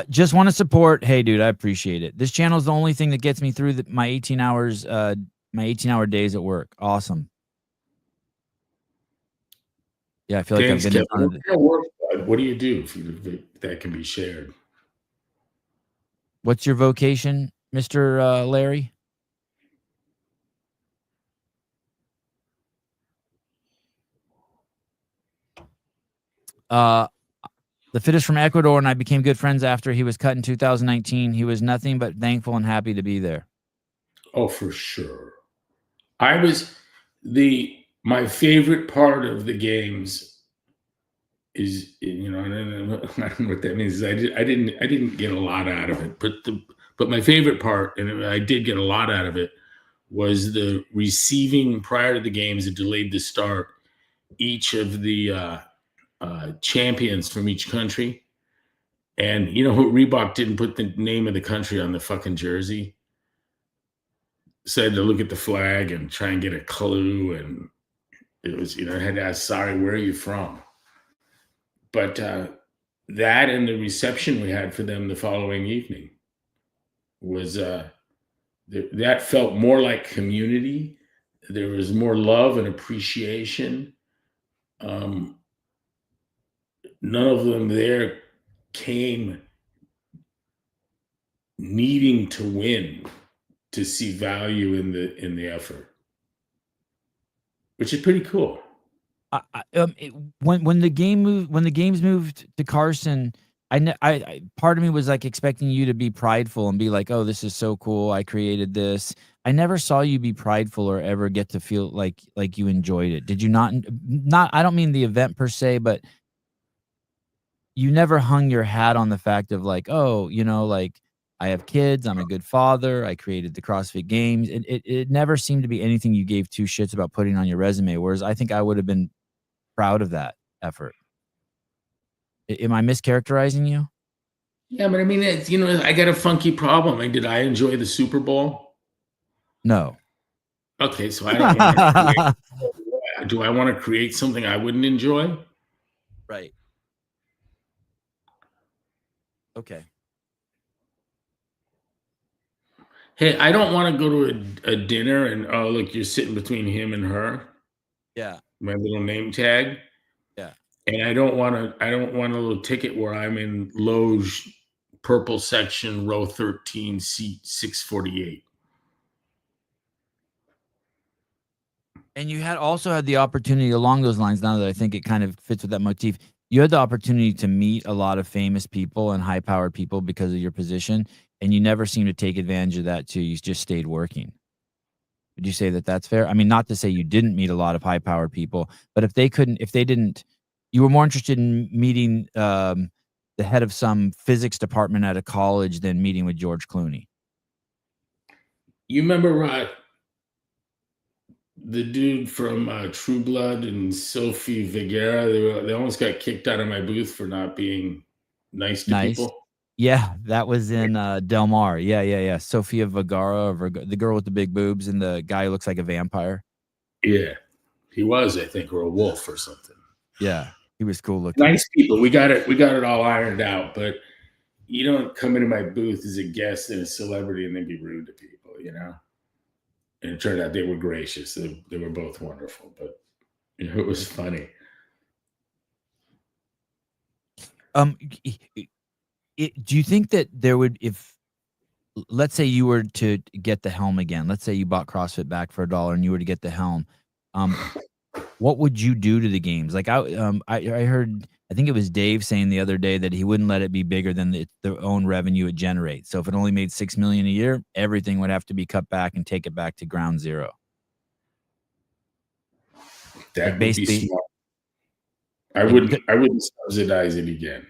just want to support. Hey, dude, I appreciate it. This channel is the only thing that gets me through my 18 hours, my 18-hour days at work. Awesome. Yeah, I feel like I've been in front of it. What do you do if that can be shared? What's your vocation, Mr. Larry? The fittest from Ecuador and I became good friends after he was cut in 2019. He was nothing but thankful and happy to be there. Oh, for sure. My favorite part of the games is, I don't know what that means. I didn't get a lot out of it, but my favorite part, and I did get a lot out of it, was the receiving prior to the games that delayed the start each of the champions from each country. And Reebok didn't put the name of the country on the fucking jersey. Said to look at the flag and try and get a clue, and it was, I had to ask, sorry, where are you from? But that and the reception we had for them the following evening was that felt more like community. There was more love and appreciation. None of them there came needing to win to see value in the effort, which is pretty cool. When the games moved to Carson, I part of me was like expecting you to be prideful and be like, oh, this is so cool, I created this. I never saw you be prideful or ever get to feel like you enjoyed it. Did you not? I don't mean the event per se, but you never hung your hat on the fact of like, oh, like, I have kids, I'm a good father, I created the CrossFit Games. It never seemed to be anything you gave two shits about putting on your resume, whereas I think I would have been proud of that effort. Am I mischaracterizing you? Yeah, but I mean, I got a funky problem. Did I enjoy the Super Bowl? No. Okay, so I don't want to create. Do I want to create something I wouldn't enjoy? Right. Okay. Hey, I don't want to go to a dinner and, oh, look, you're sitting between him and her. Yeah. My little name tag. Yeah. And I don't want a little ticket where I'm in loge purple section, row 13, seat 648. And you had also had the opportunity along those lines, now that I think it kind of fits with that motif, you had the opportunity to meet a lot of famous people and high-powered people because of your position, and you never seemed to take advantage of that too, you just stayed working. Would you say that that's fair? I mean, not to say you didn't meet a lot of high-powered people, but if they didn't you were more interested in meeting, the head of some physics department at a college than meeting with George Clooney. You remember the dude from True Blood and Sophie Vergara? They almost got kicked out of my booth for not being nice to Nice. people. Yeah, that was in, Del Mar. Yeah, yeah, yeah. Sofia Vergara, the girl with the big boobs and the guy who looks like a vampire. Yeah, he was, I think, or a wolf or something. Yeah, he was cool looking. Nice people. We got it all ironed out, but you don't come into my booth as a guest and a celebrity and then be rude to people, you know? And it turned out they were gracious. They were both wonderful, but you know, it was funny. Do you think that there would, if let's say you were to get the helm again, let's say you bought CrossFit back for $1 and you were to get the helm, what would you do to the games? Like I heard, I think it was Dave saying the other day that he wouldn't let it be bigger than the own revenue it generates. So if it only made $6 million a year, everything would have to be cut back and take it back to ground zero. That Like would be basically, smart. I wouldn't subsidize it again.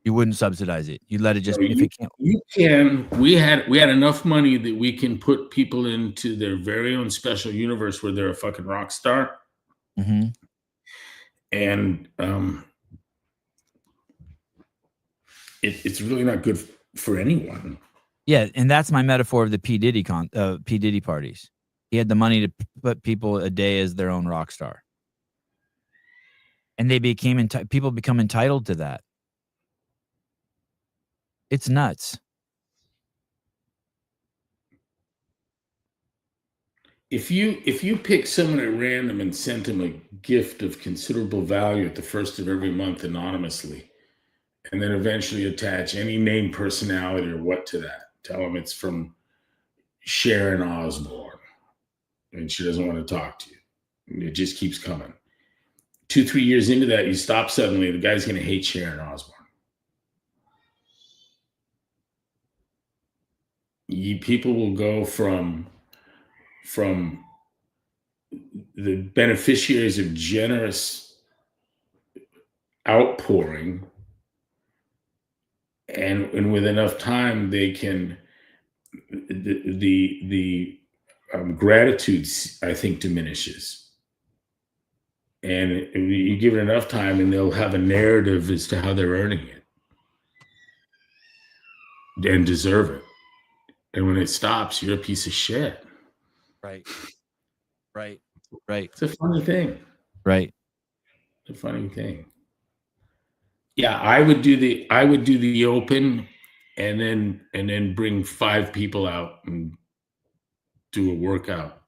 you wouldn't subsidize it. You let it just, No, if it can't. you can. We had enough money that we can put people into their very own special universe where they're a fucking rock star. Mm-hmm. And it's really not good for anyone. Yeah, and that's my metaphor of the P. Diddy parties. He had the money to put people a day as their own rock star. And they people become entitled to that. It's nuts. If you pick someone at random and sent them a gift of considerable value at the first of every month anonymously, and then eventually attach any name, personality, or what to that, tell them it's from Sharon Osbourne, and she doesn't want to talk to you. And it just keeps coming. 2-3 years into that, you stop suddenly. The guy's going to hate Sharon Osbourne. People will go from the beneficiaries of generous outpouring, and with enough time, they can the gratitude, I think, diminishes. And you give it enough time, and they'll have a narrative as to how they're earning it and deserve it. And when it stops, you're a piece of shit. Right. It's a funny thing. Right. It's a funny thing. Yeah, I would do the open, and then bring 5 people out and do a workout.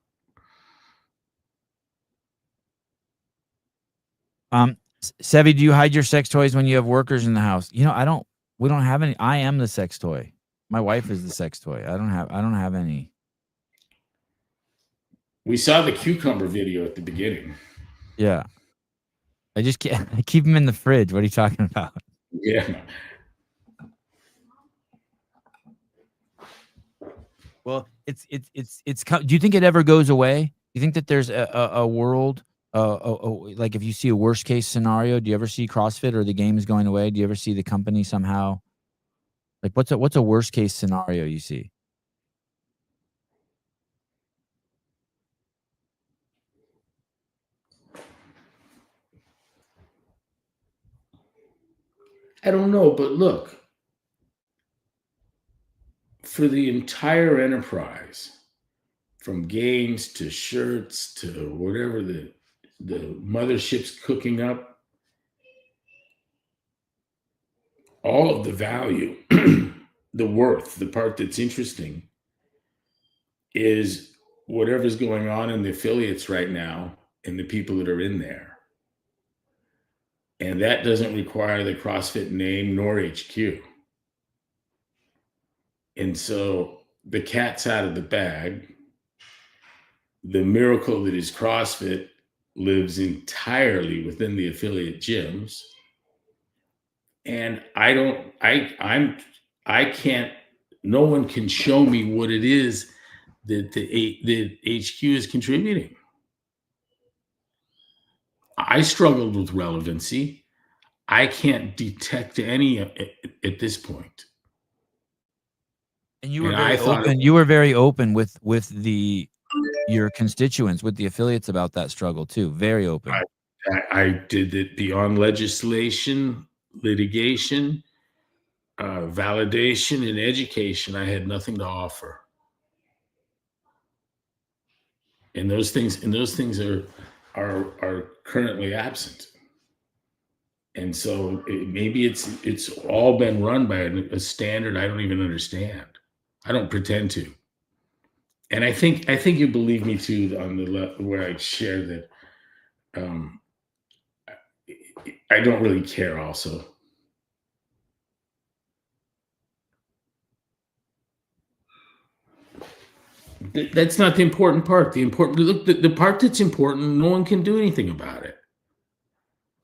Sevi, do you hide your sex toys when you have workers in the house? You know, we don't have any. I am the sex toy. My wife is the sex toy. I don't have any. We saw the cucumber video at the beginning. Yeah. I keep them in the fridge. What are you talking about? Yeah. Well, it's do you think it ever goes away? Do you think that there's a world, like if you see a worst case scenario, do you ever see CrossFit or the games going away? Do you ever see the company somehow, like what's a worst case scenario you see? I don't know, but look, for the entire enterprise, from games to shirts to whatever the mothership's cooking up, all of the value, the worth, the part that's interesting is whatever's going on in the affiliates right now and the people that are in there. And that doesn't require the CrossFit name nor HQ. And so the cat's out of the bag. the miracle that is CrossFit lives entirely within the affiliate gyms. And I can't, no one can show me what it is that the HQ is contributing. I struggled with relevancy. I can't detect any at this point. And you were very open. You were very open with your constituents, with the affiliates about that struggle too. Very open. I did it beyond legislation, litigation, validation, and education. I had nothing to offer. And those things are currently absent. And so maybe it's all been run by a standard I don't even understand. I don't pretend to. And I think you believe me too on the where I share that I don't really care also. That's not the important part. The part that's important, no one can do anything about it.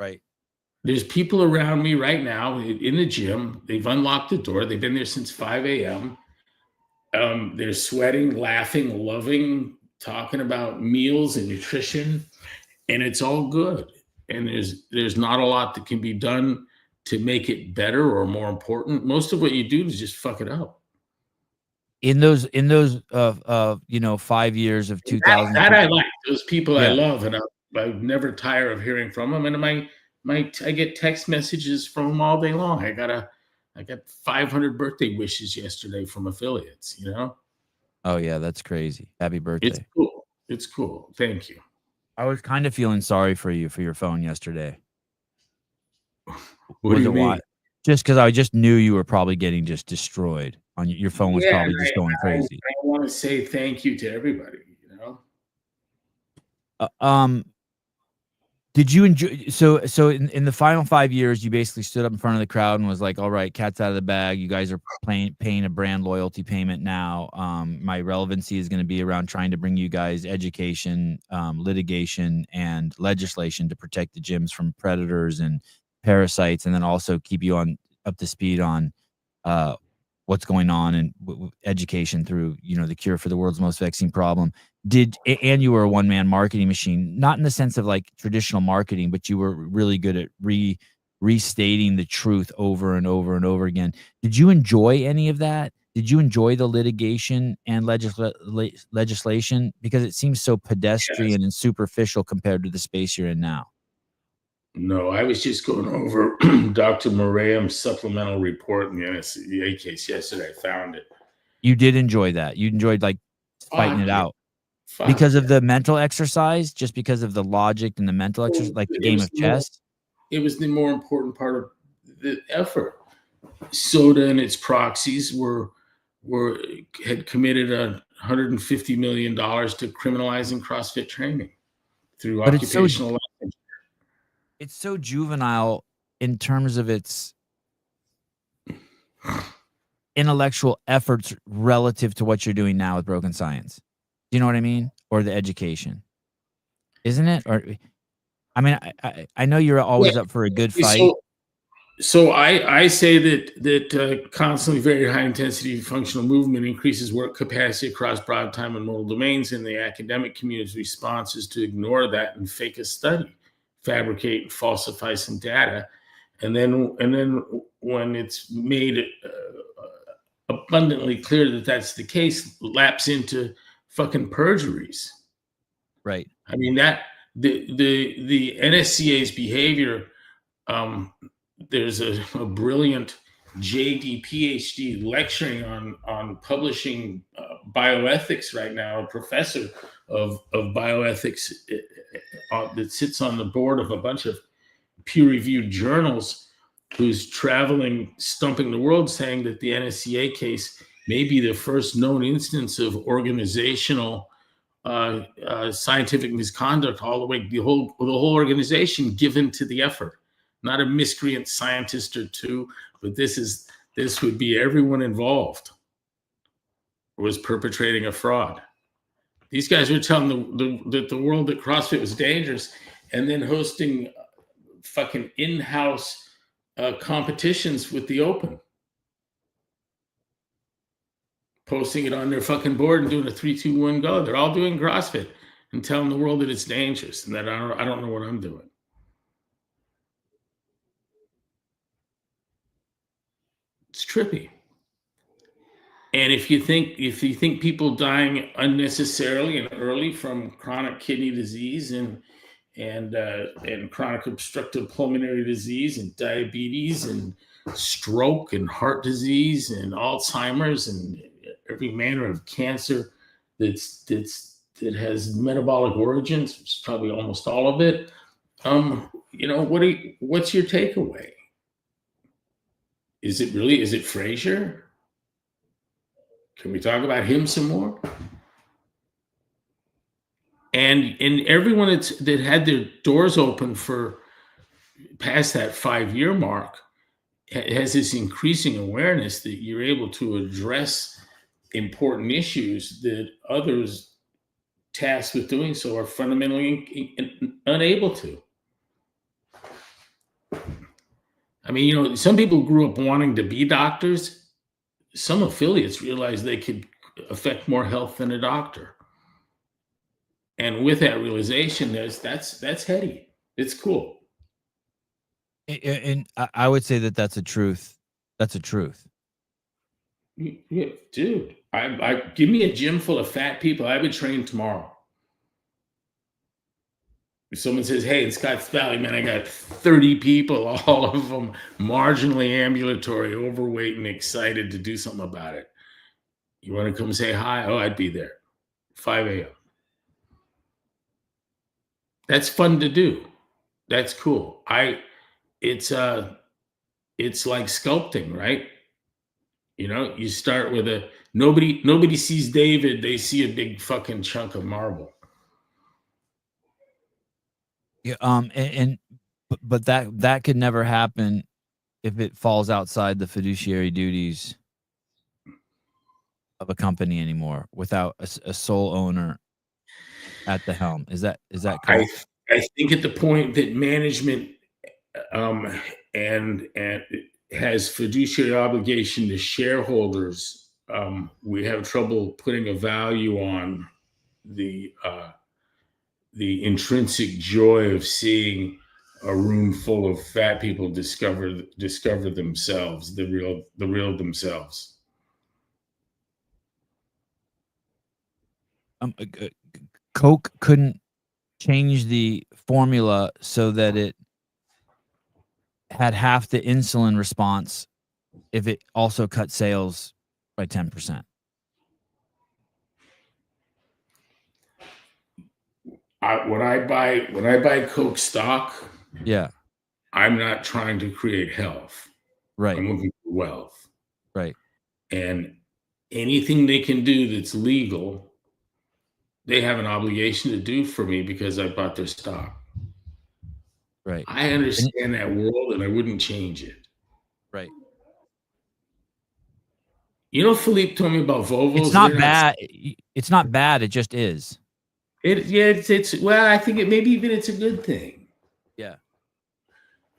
Right. There's people around me right now in the gym. They've unlocked the door. They've been there since 5 a.m. They're sweating, laughing, loving, talking about meals and nutrition, and it's all good. And there's not a lot that can be done to make it better or more important. Most of what you do is just fuck it up. In those 5 years of 2000, that I like. Those people I Yeah. love, and I never tire of hearing from them. And I get text messages from them all day long. I got 500 birthday wishes yesterday from affiliates. Oh yeah, that's crazy. Happy birthday. It's cool. It's cool. Thank you. I was kind of feeling sorry for you for your phone yesterday. What do you mean? Just because I just knew you were probably getting just destroyed. On your phone was probably just going crazy. I want to say thank you to everybody. Did you enjoy? So in the final 5 years, you basically stood up in front of the crowd and was like, "All right, cat's out of the bag. You guys are paying a brand loyalty payment now. My relevancy is going to be around trying to bring you guys education, litigation, and legislation to protect the gyms from predators and parasites, and then also keep you up to speed on what's going on and education through the cure for the world's most vexing problem." And you were a one-man marketing machine, not in the sense of like traditional marketing, but you were really good at restating the truth over and over and over again. Did you enjoy any of that? Did you enjoy the litigation and legislation? Because it seems so pedestrian and superficial compared to the space you're in now. No, I was just going over Dr. Moream's supplemental report in the NSCA case yesterday. I found it. You did enjoy that. You enjoyed like fighting it out. Because of the mental exercise, just because of the logic and the mental exercise, like the game of chess? It was the more important part of the effort. SOTA and its proxies had committed $150 million to criminalizing CrossFit training through occupational licensure. It's so juvenile in terms of its intellectual efforts relative to what you're doing now with Broken Science. Do you know what I mean? Or the education, isn't it? Or, I mean, I know you're always up for a good fight. So I say that constantly very high intensity functional movement increases work capacity across broad time and modal domains, and the academic community's response is to ignore that and fake a study, fabricate and falsify some data, and then when it's made abundantly clear that that's the case, lapse into fucking perjuries. Right. I mean, that the NSCA's behavior, there's a brilliant JD PhD lecturing on publishing bioethics right now, a professor of bioethics that sits on the board of a bunch of peer-reviewed journals, who's traveling, stumping the world, saying that the NSCA case may be the first known instance of organizational scientific misconduct, all the way the whole organization given to the effort. Not a miscreant scientist or two, but this would be everyone involved was perpetrating a fraud. These guys were telling the world that CrossFit was dangerous, and then hosting fucking in-house competitions with the Open, posting it on their fucking board and doing a 3, 2, 1 go. They're all doing CrossFit and telling the world that it's dangerous and that I don't know what I'm doing. It's trippy. And if you think people dying unnecessarily and early from chronic kidney disease and chronic obstructive pulmonary disease and diabetes and stroke and heart disease and Alzheimer's and every manner of cancer that has metabolic origins, which is probably almost all of it. What's your takeaway? Is it Frazier? Can we talk about him some more? And everyone that had their doors open for past that 5-year mark has this increasing awareness that you're able to address important issues that others tasked with doing so are fundamentally unable to. I mean, some people grew up wanting to be doctors. Some affiliates realized they could affect more health than a doctor. And with that realization, that's heady. It's cool. And I would say that's a truth. That's a truth. Yeah, dude, I give me a gym full of fat people. I would train tomorrow. If someone says, "Hey, in Scotts Valley, man, I got 30 people, all of them marginally ambulatory, overweight, and excited to do something about it. You want to come say hi?" Oh, I'd be there. 5 a.m. That's fun to do. That's cool. It's like sculpting, right? You start with nobody sees David, they see a big fucking chunk of marble. Yeah. But that could never happen if it falls outside the fiduciary duties of a company anymore without a sole owner at the helm. Is that correct? I think at the point that management and has fiduciary obligation to shareholders, we have trouble putting a value on the intrinsic joy of seeing a room full of fat people discover themselves, the real themselves. Coke couldn't change the formula so that it had half the insulin response if it also cut sales by 10%. When I buy Coke stock, Yeah. I'm not trying to create health. Right. I'm looking for wealth. Right. And anything they can do that's legal, they have an obligation to do for me because I bought their stock. Right. I understand that world and I wouldn't change it. Right. Philippe told me about Volvos. It's not bad. It's not bad. It just is. Well, I think maybe even it's a good thing. Yeah.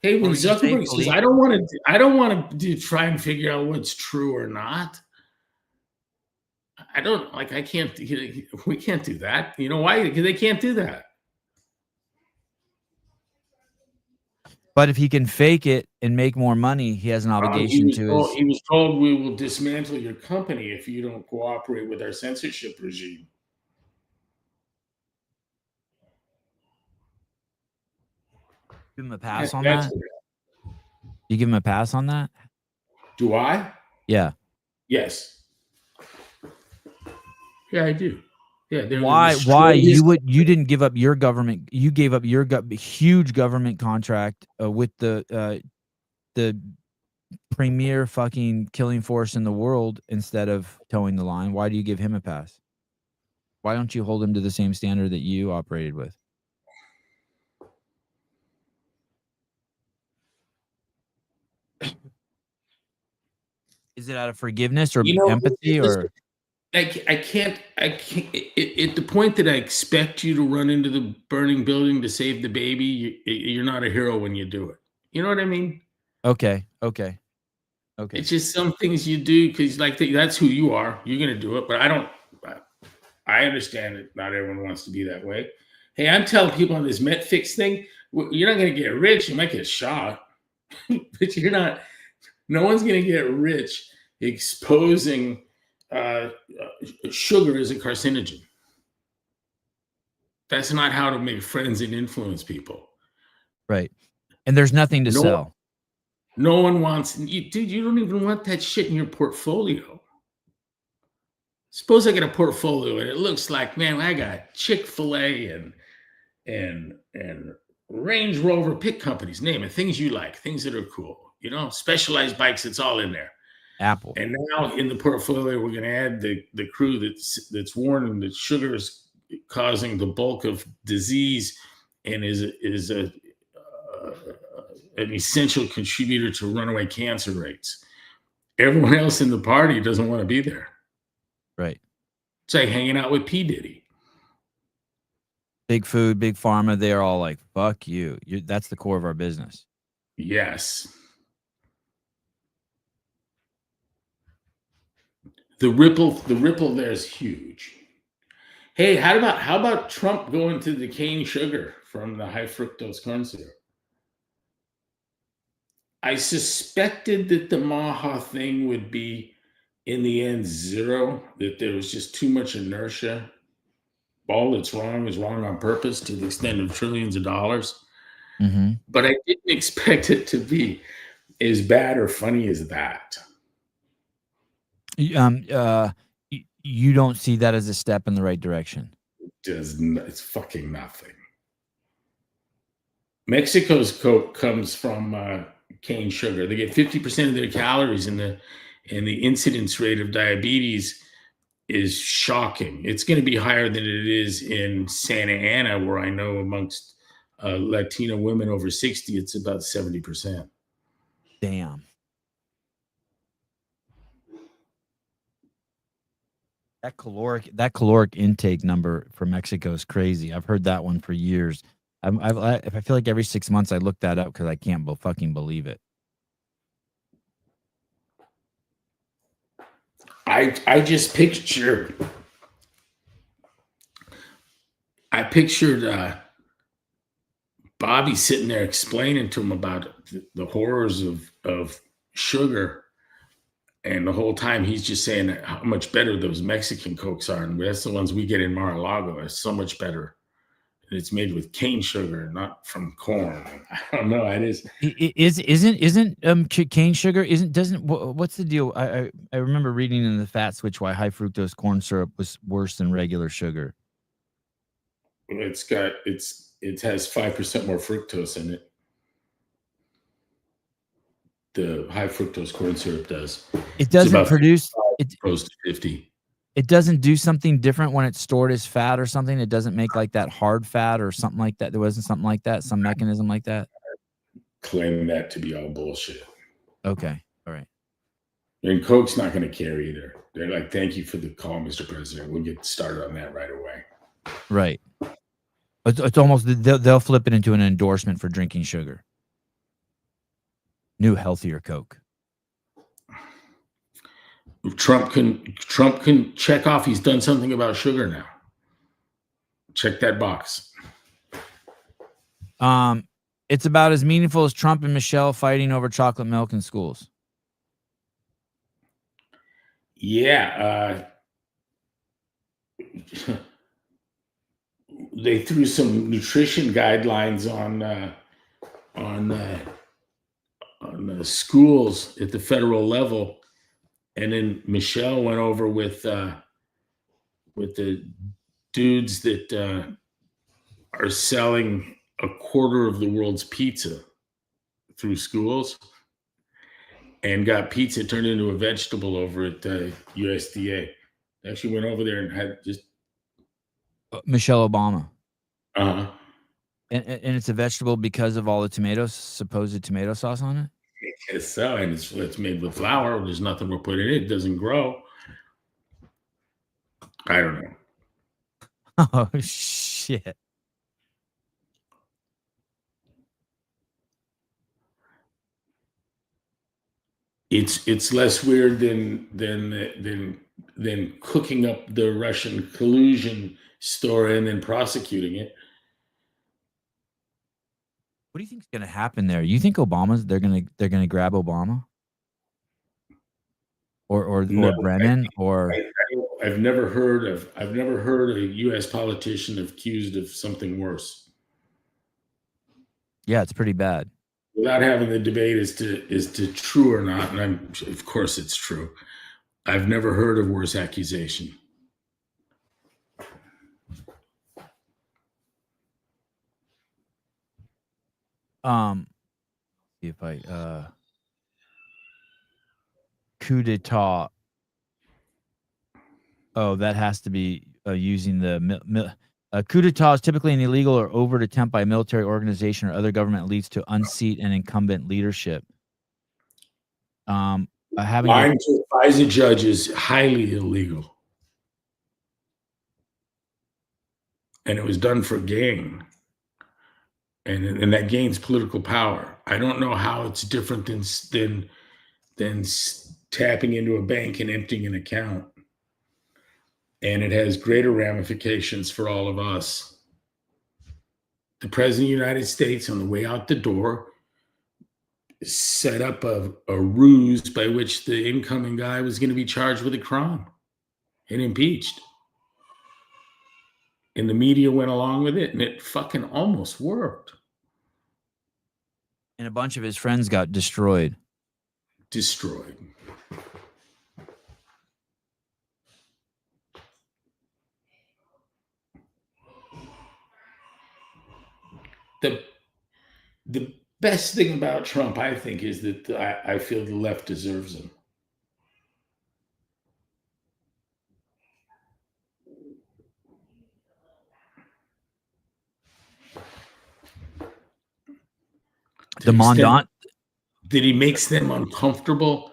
Hey, when Zuckerberg says, I don't want to try and figure out what's true or not. We can't do that. You know why? Because they can't do that. But if he can fake it and make more money, he has an obligation He was told, we will dismantle your company if you don't cooperate with our censorship regime. Give him a pass on that? You give him a pass on that? Do I? Yeah. Yes. Yeah, I do. Yeah. Why you didn't give up your government? You gave up your huge government contract with the premier fucking killing force in the world instead of towing the line. Why do you give him a pass? Why don't you hold him to the same standard that you operated with? Is it out of forgiveness or empathy or? I can't. At the point that I expect you to run into the burning building to save the baby, you're not a hero when you do it. You know what I mean? Okay. It's just some things you do because, like, that's who you are. You're gonna do it, but I don't. I understand that not everyone wants to be that way. Hey, I'm telling people on this Metfix thing, you're not gonna get rich. You might get shot, but you're not. No one's gonna get rich exposing sugar as a carcinogen. That's not how to make friends and influence people. Right. And there's nothing to sell. No one wants, dude, you don't even want that shit in your portfolio. Suppose I get a portfolio and it looks like, man, I got Chick-fil-A and Range Rover, pick companies, name it, things you like, things that are cool, specialized bikes, it's all in there. Apple. And now in the portfolio, we're going to add the crew that's warning that sugar is causing the bulk of disease and is an essential contributor to runaway cancer rates. Everyone else in the party doesn't want to be there. Right. It's like hanging out with P. Diddy. Big food, big pharma, they're all like, fuck you. That's the core of our business. Yes. The ripple there is huge. Hey, how about Trump going to the cane sugar from the high fructose corn syrup? I suspected that the Maha thing would be in the end zero, that there was just too much inertia. All that's wrong is wrong on purpose to the extent of trillions of dollars. Mm-hmm. But I didn't expect it to be as bad or funny as that. You don't see that as a step in the right direction. It's fucking nothing. Mexico's Coke comes from cane sugar. They get 50% of their calories, and the incidence rate of diabetes is shocking. It's going to be higher than it is in Santa Ana, where I know amongst Latino women over 60, it's about 70%. Damn. That caloric intake number for Mexico is crazy. I've heard that one for years. I feel like every 6 months I look that up because I can't fucking believe it. I just pictured. I pictured Bobby sitting there explaining to him about the horrors of sugar. And the whole time he's just saying how much better those Mexican Cokes are. And that's the ones we get in Mar-a-Lago. It's so much better. And it's made with cane sugar, not from corn. I don't know. Isn't cane sugar what's the deal? I remember reading in the Fat Switch why high fructose corn syrup was worse than regular sugar. It has 5% more fructose in it. The high fructose corn syrup does. It doesn't produce close to 50. It doesn't do something different when it's stored as fat or something. It doesn't make like that hard fat or something like that. There wasn't something like that, some mechanism like that. Claim that to be all bullshit. Okay, all right. And Coke's not going to care either. They're like, "Thank you for the call, Mr. President. We'll get started on that right away." Right. It's almost they'll flip it into an endorsement for drinking sugar. New healthier Coke. Trump can check off he's done something about sugar now. Check that box. It's about as meaningful as Trump and Michelle fighting over chocolate milk in schools. Yeah. They threw some nutrition guidelines on the schools at the federal level, and then Michelle went over with the dudes that are selling a quarter of the world's pizza through schools, and got pizza turned into a vegetable over at USDA. Actually went over there and had just Michelle Obama. Uh-huh. And it's a vegetable because of all the supposed tomato sauce on it? I guess so, and it's made with flour. There's nothing we're putting in it. It doesn't grow. I don't know. Oh shit. It's less weird than cooking up the Russian collusion story and then prosecuting it. What do you think's gonna happen there? You think they're gonna grab Obama? Or No, Brennan or I've never heard a U.S. politician accused of something worse. yeah, it's pretty bad. Without having the debate as to true or not, and of course it's true. I've never heard of worse accusation. See if I coup d'etat. Oh, that has to be using the coup d'etat is typically an illegal or overt attempt by a military organization or other government elites to unseat an incumbent leadership. Having Lying to a FISA judge is highly illegal, and it was done for gain, and that gains political power. I don't know how it's different than tapping into a bank and emptying an account, and it has greater ramifications for all of us. The president of the United States, on the way out the door, set up a ruse by which the incoming guy was going to be charged with a crime and impeached. And the media went along with it, and it fucking almost worked. and a bunch of his friends got destroyed. Destroyed. The best thing about Trump, I think, is that I feel the left deserves him. The Mondant. That he makes them uncomfortable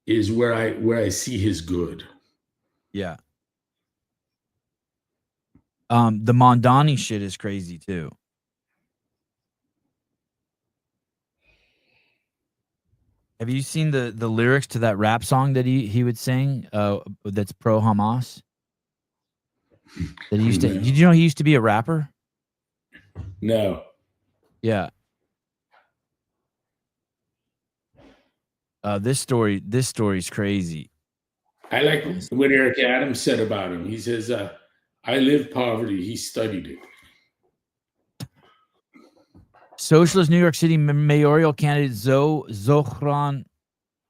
is where I see his good. Yeah. The Mondani shit is crazy too. Have you seen the lyrics to that rap song that he would sing? That's pro Hamas. That he used to. Did you know he used to be a rapper? No. Yeah. This story's crazy. I like what Eric Adams said about him. He says, I lived poverty. He studied it. Socialist New York City mayoral candidate Zohran.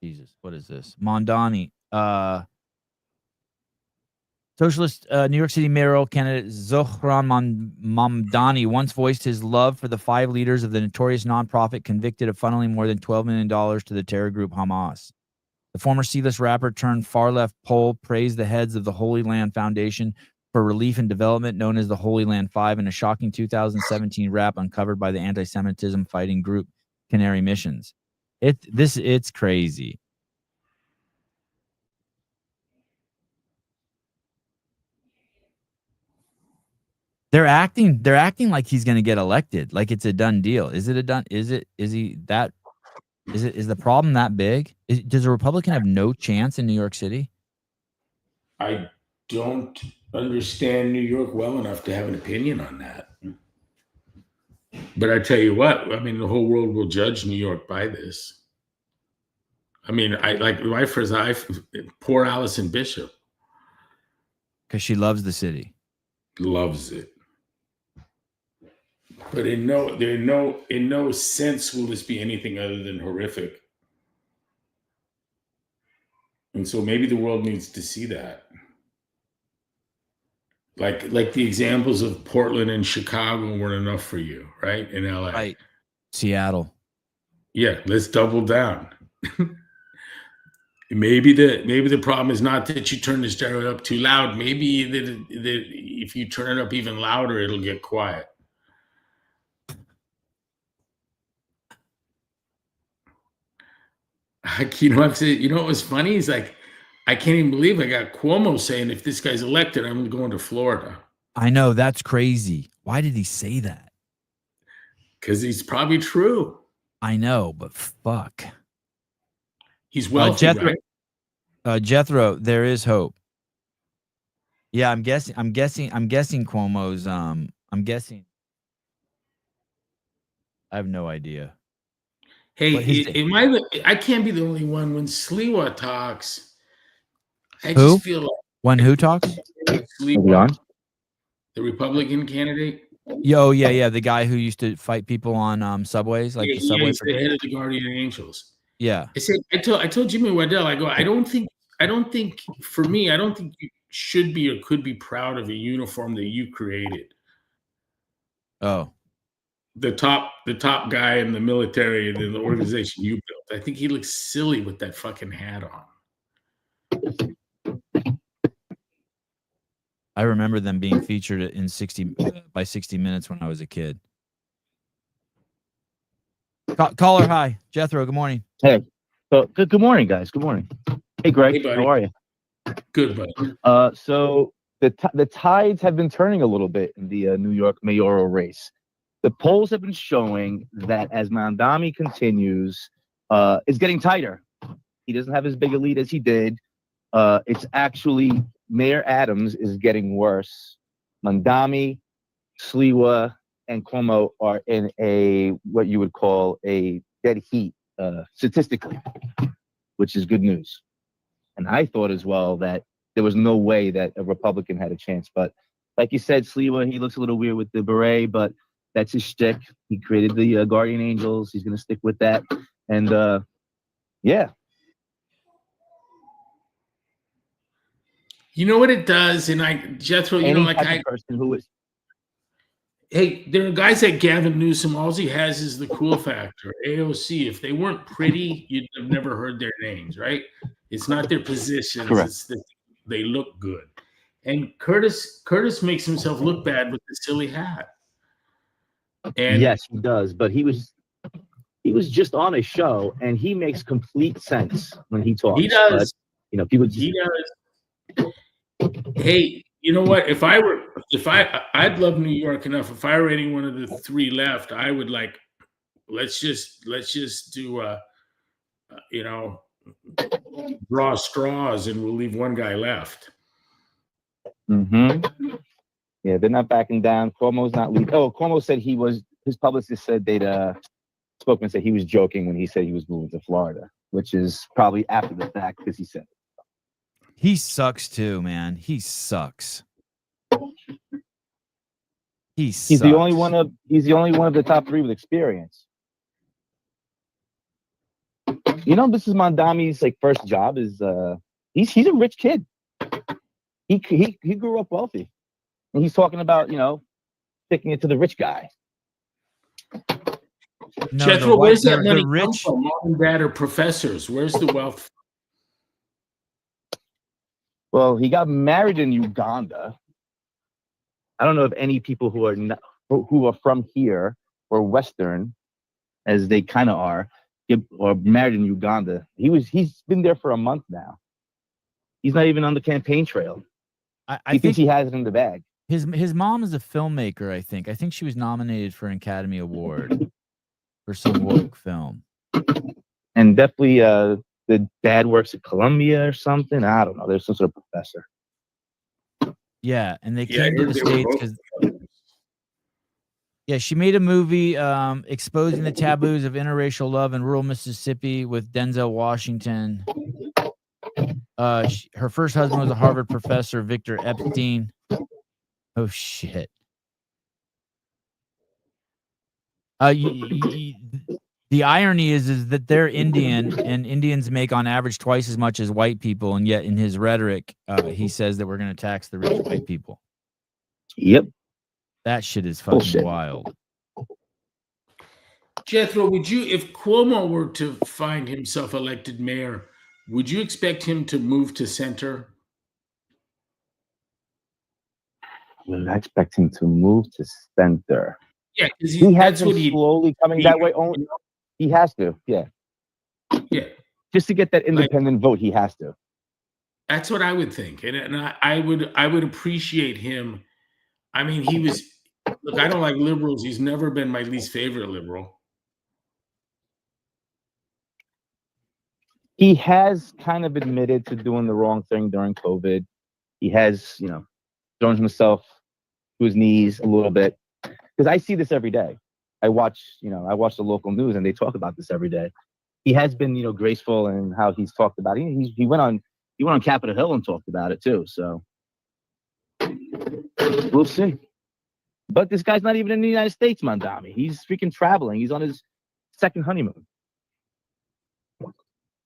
Jesus, what is this? Mondani. Socialist New York City mayoral candidate Zohran Mamdani once voiced his love for the 5 leaders of the notorious nonprofit convicted of funneling more than $12 million to the terror group Hamas. The former C-list rapper turned far-left Pole praised the heads of the Holy Land Foundation for Relief and Development, known as the Holy Land Five, in a shocking 2017 rap uncovered by the anti-Semitism fighting group Canary Missions. It's crazy. They're acting like he's going to get elected, like it's a done deal. Is it a done? Is the problem that big? Does a Republican have no chance in New York City? I don't understand New York well enough to have an opinion on that. But I tell you what, I mean, the whole world will judge New York by this. I mean, I like my first poor Allison Bishop. Because she loves the city. Loves it. But in no sense will this be anything other than horrific. And so maybe the world needs to see that. Like the examples of Portland and Chicago weren't enough for you, right? In LA. Right. Seattle. Yeah, let's double down. Maybe the problem is not that you turn the stereo up too loud. Maybe that if you turn it up even louder, it'll get quiet. You know what was funny? Is like I can't even believe I got Cuomo saying if this guy's elected, I'm going to Florida. I know, that's crazy. Why did he say that? Because he's probably true. I know, but fuck. He's wealthy, Jethro, right? Jethro, there is hope. Yeah, I'm guessing Cuomo's. I'm guessing. I have no idea. Hey, What his- I can't be the only one when Sliwa talks. I Who? just feel like When who talks? Sliwa, the Republican candidate. Yeah, the guy who used to fight people on subways, like Yeah, the subway. he's the head of the Guardian Angels. Yeah. I told Jimmy Waddell, I go, I don't think for me, I don't think you should be or could be proud of a uniform that you created. Oh. The top guy in the military and in the organization you built. I think he looks silly with that fucking hat on. I remember them being featured in 60 Minutes when I was a kid. Caller, hi. Jethro, good morning. Hey. So good morning, guys. Good morning. Hey, Greg. Hey, buddy. How are you? Good, buddy. So the tides have been turning a little bit in the New York mayoral race. The polls have been showing that as Mamdani continues, it's getting tighter. He doesn't have as big a lead as he did. It's actually Mayor Adams is getting worse. Mamdani, Sliwa, and Cuomo are in what you would call a dead heat statistically, which is good news. And I thought as well that there was no way that a Republican had a chance. But like you said, Sliwa, he looks a little weird with the beret, but that's his shtick. He created the Guardian Angels. He's going to stick with that. And yeah. You know what it does? And Jethro, person who is. Hey, there are guys like Gavin Newsom. All he has is the cool factor. AOC. If they weren't pretty, you'd have never heard their names, right? It's not their positions. Correct. It's that they look good. And Curtis makes himself look bad with the silly hat. And yes, he does. But he was just on a show, and he makes complete sense when he talks. He does. But, people. He does. Hey, you know what? I'd love New York enough. If I were any one of the three left, I would let's just do draw straws, and we'll leave one guy left. Mm-hmm. Yeah, they're not backing down. Cuomo's not leaving. Oh, Cuomo said his publicist said Spokesman said he was joking when he said he was moving to Florida, which is probably after the fact because he said it. He sucks too, man. He sucks. He's the only one of the top three with experience. This is Mamdani's first job. He's a rich kid. He grew up wealthy, and he's talking about sticking it to the rich guy. No, Jethro, where's that money come from? Mom and dad are professors. Where's the wealth? Well, he got married in Uganda. I don't know if any people who are from here or Western, as they kind of are married in Uganda. He's been there for a month now. He's not even on the campaign trail. I think he has it in the bag. His mom is a filmmaker, I think. I think she was nominated for an Academy Award for some woke film. And definitely the dad works at Columbia or something. I don't know. There's some sort of professor. Yeah, and they came to the States because she made a movie exposing the taboos of interracial love in rural Mississippi with Denzel Washington. Her first husband was a Harvard professor, Victor Epstein. Oh shit. The irony is that they're Indian, and Indians make on average twice as much as white people, and yet in his rhetoric, he says that we're going to tax the rich white people. Yep. That shit is fucking bullshit. Wild. Jethro, if Cuomo were to find himself elected mayor, would you expect him to move to center? I expect him to move to center. Yeah, because he has been slowly coming that way. He has to, yeah. Yeah. Just to get that independent vote, he has to. That's what I would think, and I would appreciate him. I mean, he was. Look, I don't like liberals. He's never been my least favorite liberal. He has kind of admitted to doing the wrong thing during COVID. He has, thrown himself to his knees a little bit, because I see this every day. I watch the local news and they talk about this every day. He has been, graceful in how he's talked about it. He went on Capitol Hill and talked about it too. So we'll see. But this guy's not even in the United States, Mandami. He's freaking traveling. He's on his second honeymoon.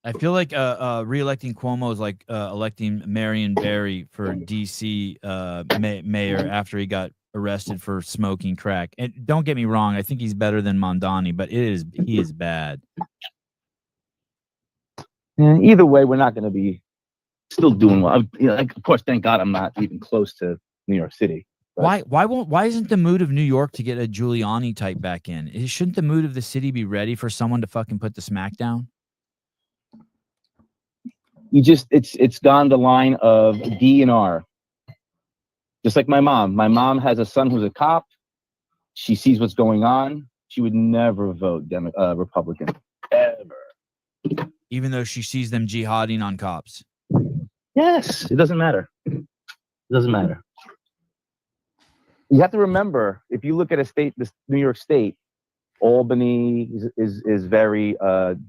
I feel like re-electing Cuomo is like electing Marion Barry for DC mayor after he got arrested for smoking crack. And don't get me wrong, I think he's better than Mondani, but he is bad. Yeah, either way, we're not going to be still doing well. Of course, thank God I'm not even close to New York City. But why isn't the mood of New York to get a Giuliani type back in? Shouldn't the mood of the city be ready for someone to fucking put the smack down? It's gone the line of D and R. Just like my mom. My mom has a son who's a cop. She sees what's going on. She would never vote Republican, ever. Even though she sees them jihading on cops. Yes, it doesn't matter. It doesn't matter. You have to remember, if you look at this New York State, Albany is very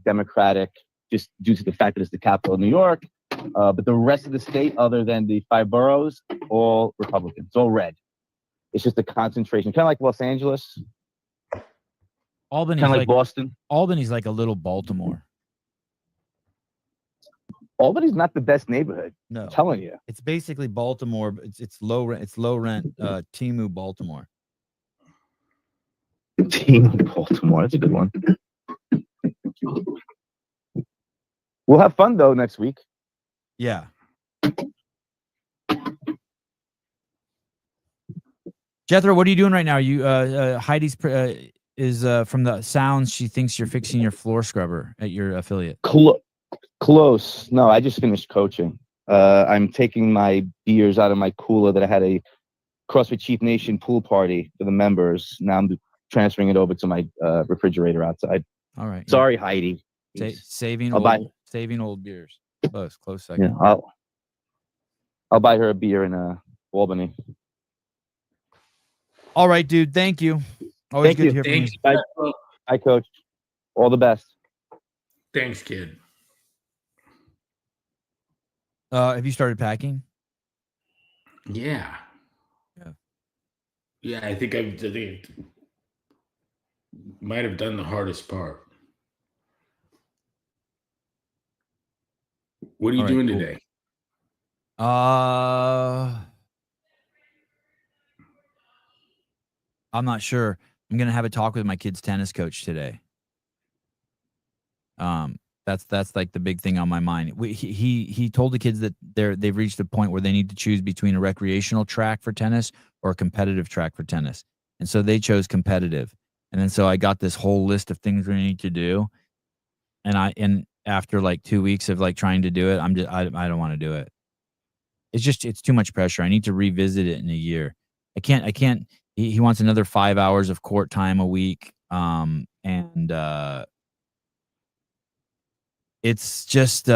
Democratic, just due to the fact that it's the capital of New York. But the rest of the state, other than the 5 boroughs, all Republican. It's all red. It's just a concentration, kind of like Los Angeles. Albany's kind of like Boston. Albany's like a little Baltimore. Albany's not the best neighborhood. No, I'm telling you. It's basically Baltimore. It's low rent. It's low rent. Timu, Baltimore. Timu, Baltimore. That's a good one. We'll have fun though next week. Yeah. Jethro, what are you doing right now? You Heidi's is from the sounds. She thinks you're fixing your floor scrubber at your affiliate. Close. No, I just finished coaching. I'm taking my beers out of my cooler that I had a CrossFit Chief Nation pool party for the members. Now I'm transferring it over to my refrigerator outside. All right. Sorry, Heidi. Saving old beers. Close second. Yeah, I'll buy her a beer in Albany. All right, dude. Thank you. Always good to hear from you. Bye, Coach. All the best. Thanks, kid. Have you started packing? Yeah. I think I might have done the hardest part. What are you doing today? I'm not sure. I'm gonna have a talk with my kid's tennis coach today. That's like the big thing on my mind. He told the kids that they've reached a point where they need to choose between a recreational track for tennis or a competitive track for tennis, and so they chose competitive. And then so I got this whole list of things we need to do, and after like 2 weeks of like trying to do it, I don't want to do it. It's too much pressure. I need to revisit it in a year. I can't. He wants another 5 hours of court time a week, and it's just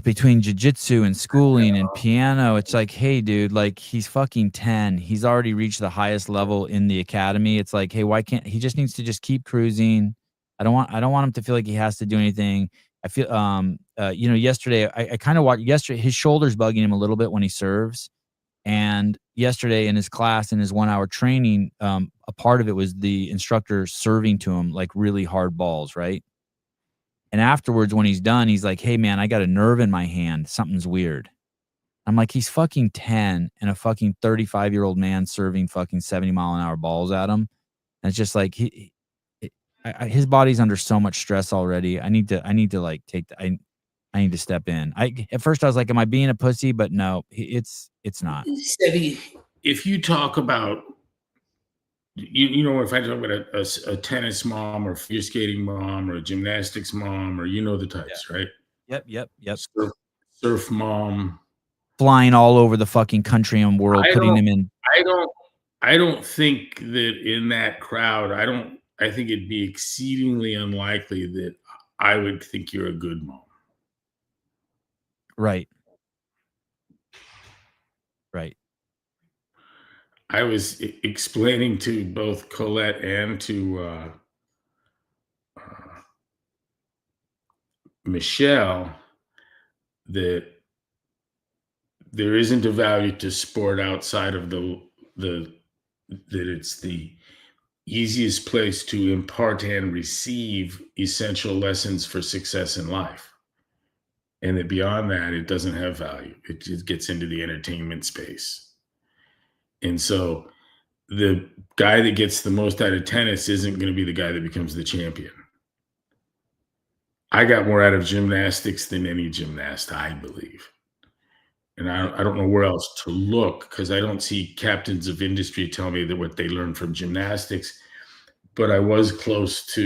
between jiu-jitsu and schooling and piano. It's like, hey, dude, like he's fucking 10. He's already reached the highest level in the academy. It's like, hey, why can't he just needs to just keep cruising? I don't want him to feel like he has to do anything. I feel yesterday I kind of watched his shoulders bugging him a little bit when he serves. And yesterday in his class, in his 1 hour training, a part of it was the instructor serving to him like really hard balls, right? And afterwards, when he's done, he's like, hey, man, I got a nerve in my hand. Something's weird. I'm like, he's fucking 10 and a fucking 35-year-old man serving fucking 70-mile-an-hour balls at him. And it's just like his body's under so much stress already. I need to like I need to step in. At first I was like, am I being a pussy? But no, it's not. If you talk about, if I talk about a tennis mom or figure skating mom or a gymnastics mom, or the types, right? Yep. Surf mom, flying all over the fucking country and world, putting them in. I don't think that in that crowd, I think it'd be exceedingly unlikely that I would think you're a good mom. Right. Right. I was explaining to both Colette and to Michelle that there isn't a value to sport outside of that it's the easiest place to impart and receive essential lessons for success in life. And that beyond that, it doesn't have value. It just gets into the entertainment space. And so the guy that gets the most out of tennis isn't going to be the guy that becomes the champion. I got more out of gymnastics than any gymnast, I believe. And I don't know where else to look, because I don't see captains of industry tell me that what they learned from gymnastics. But I was close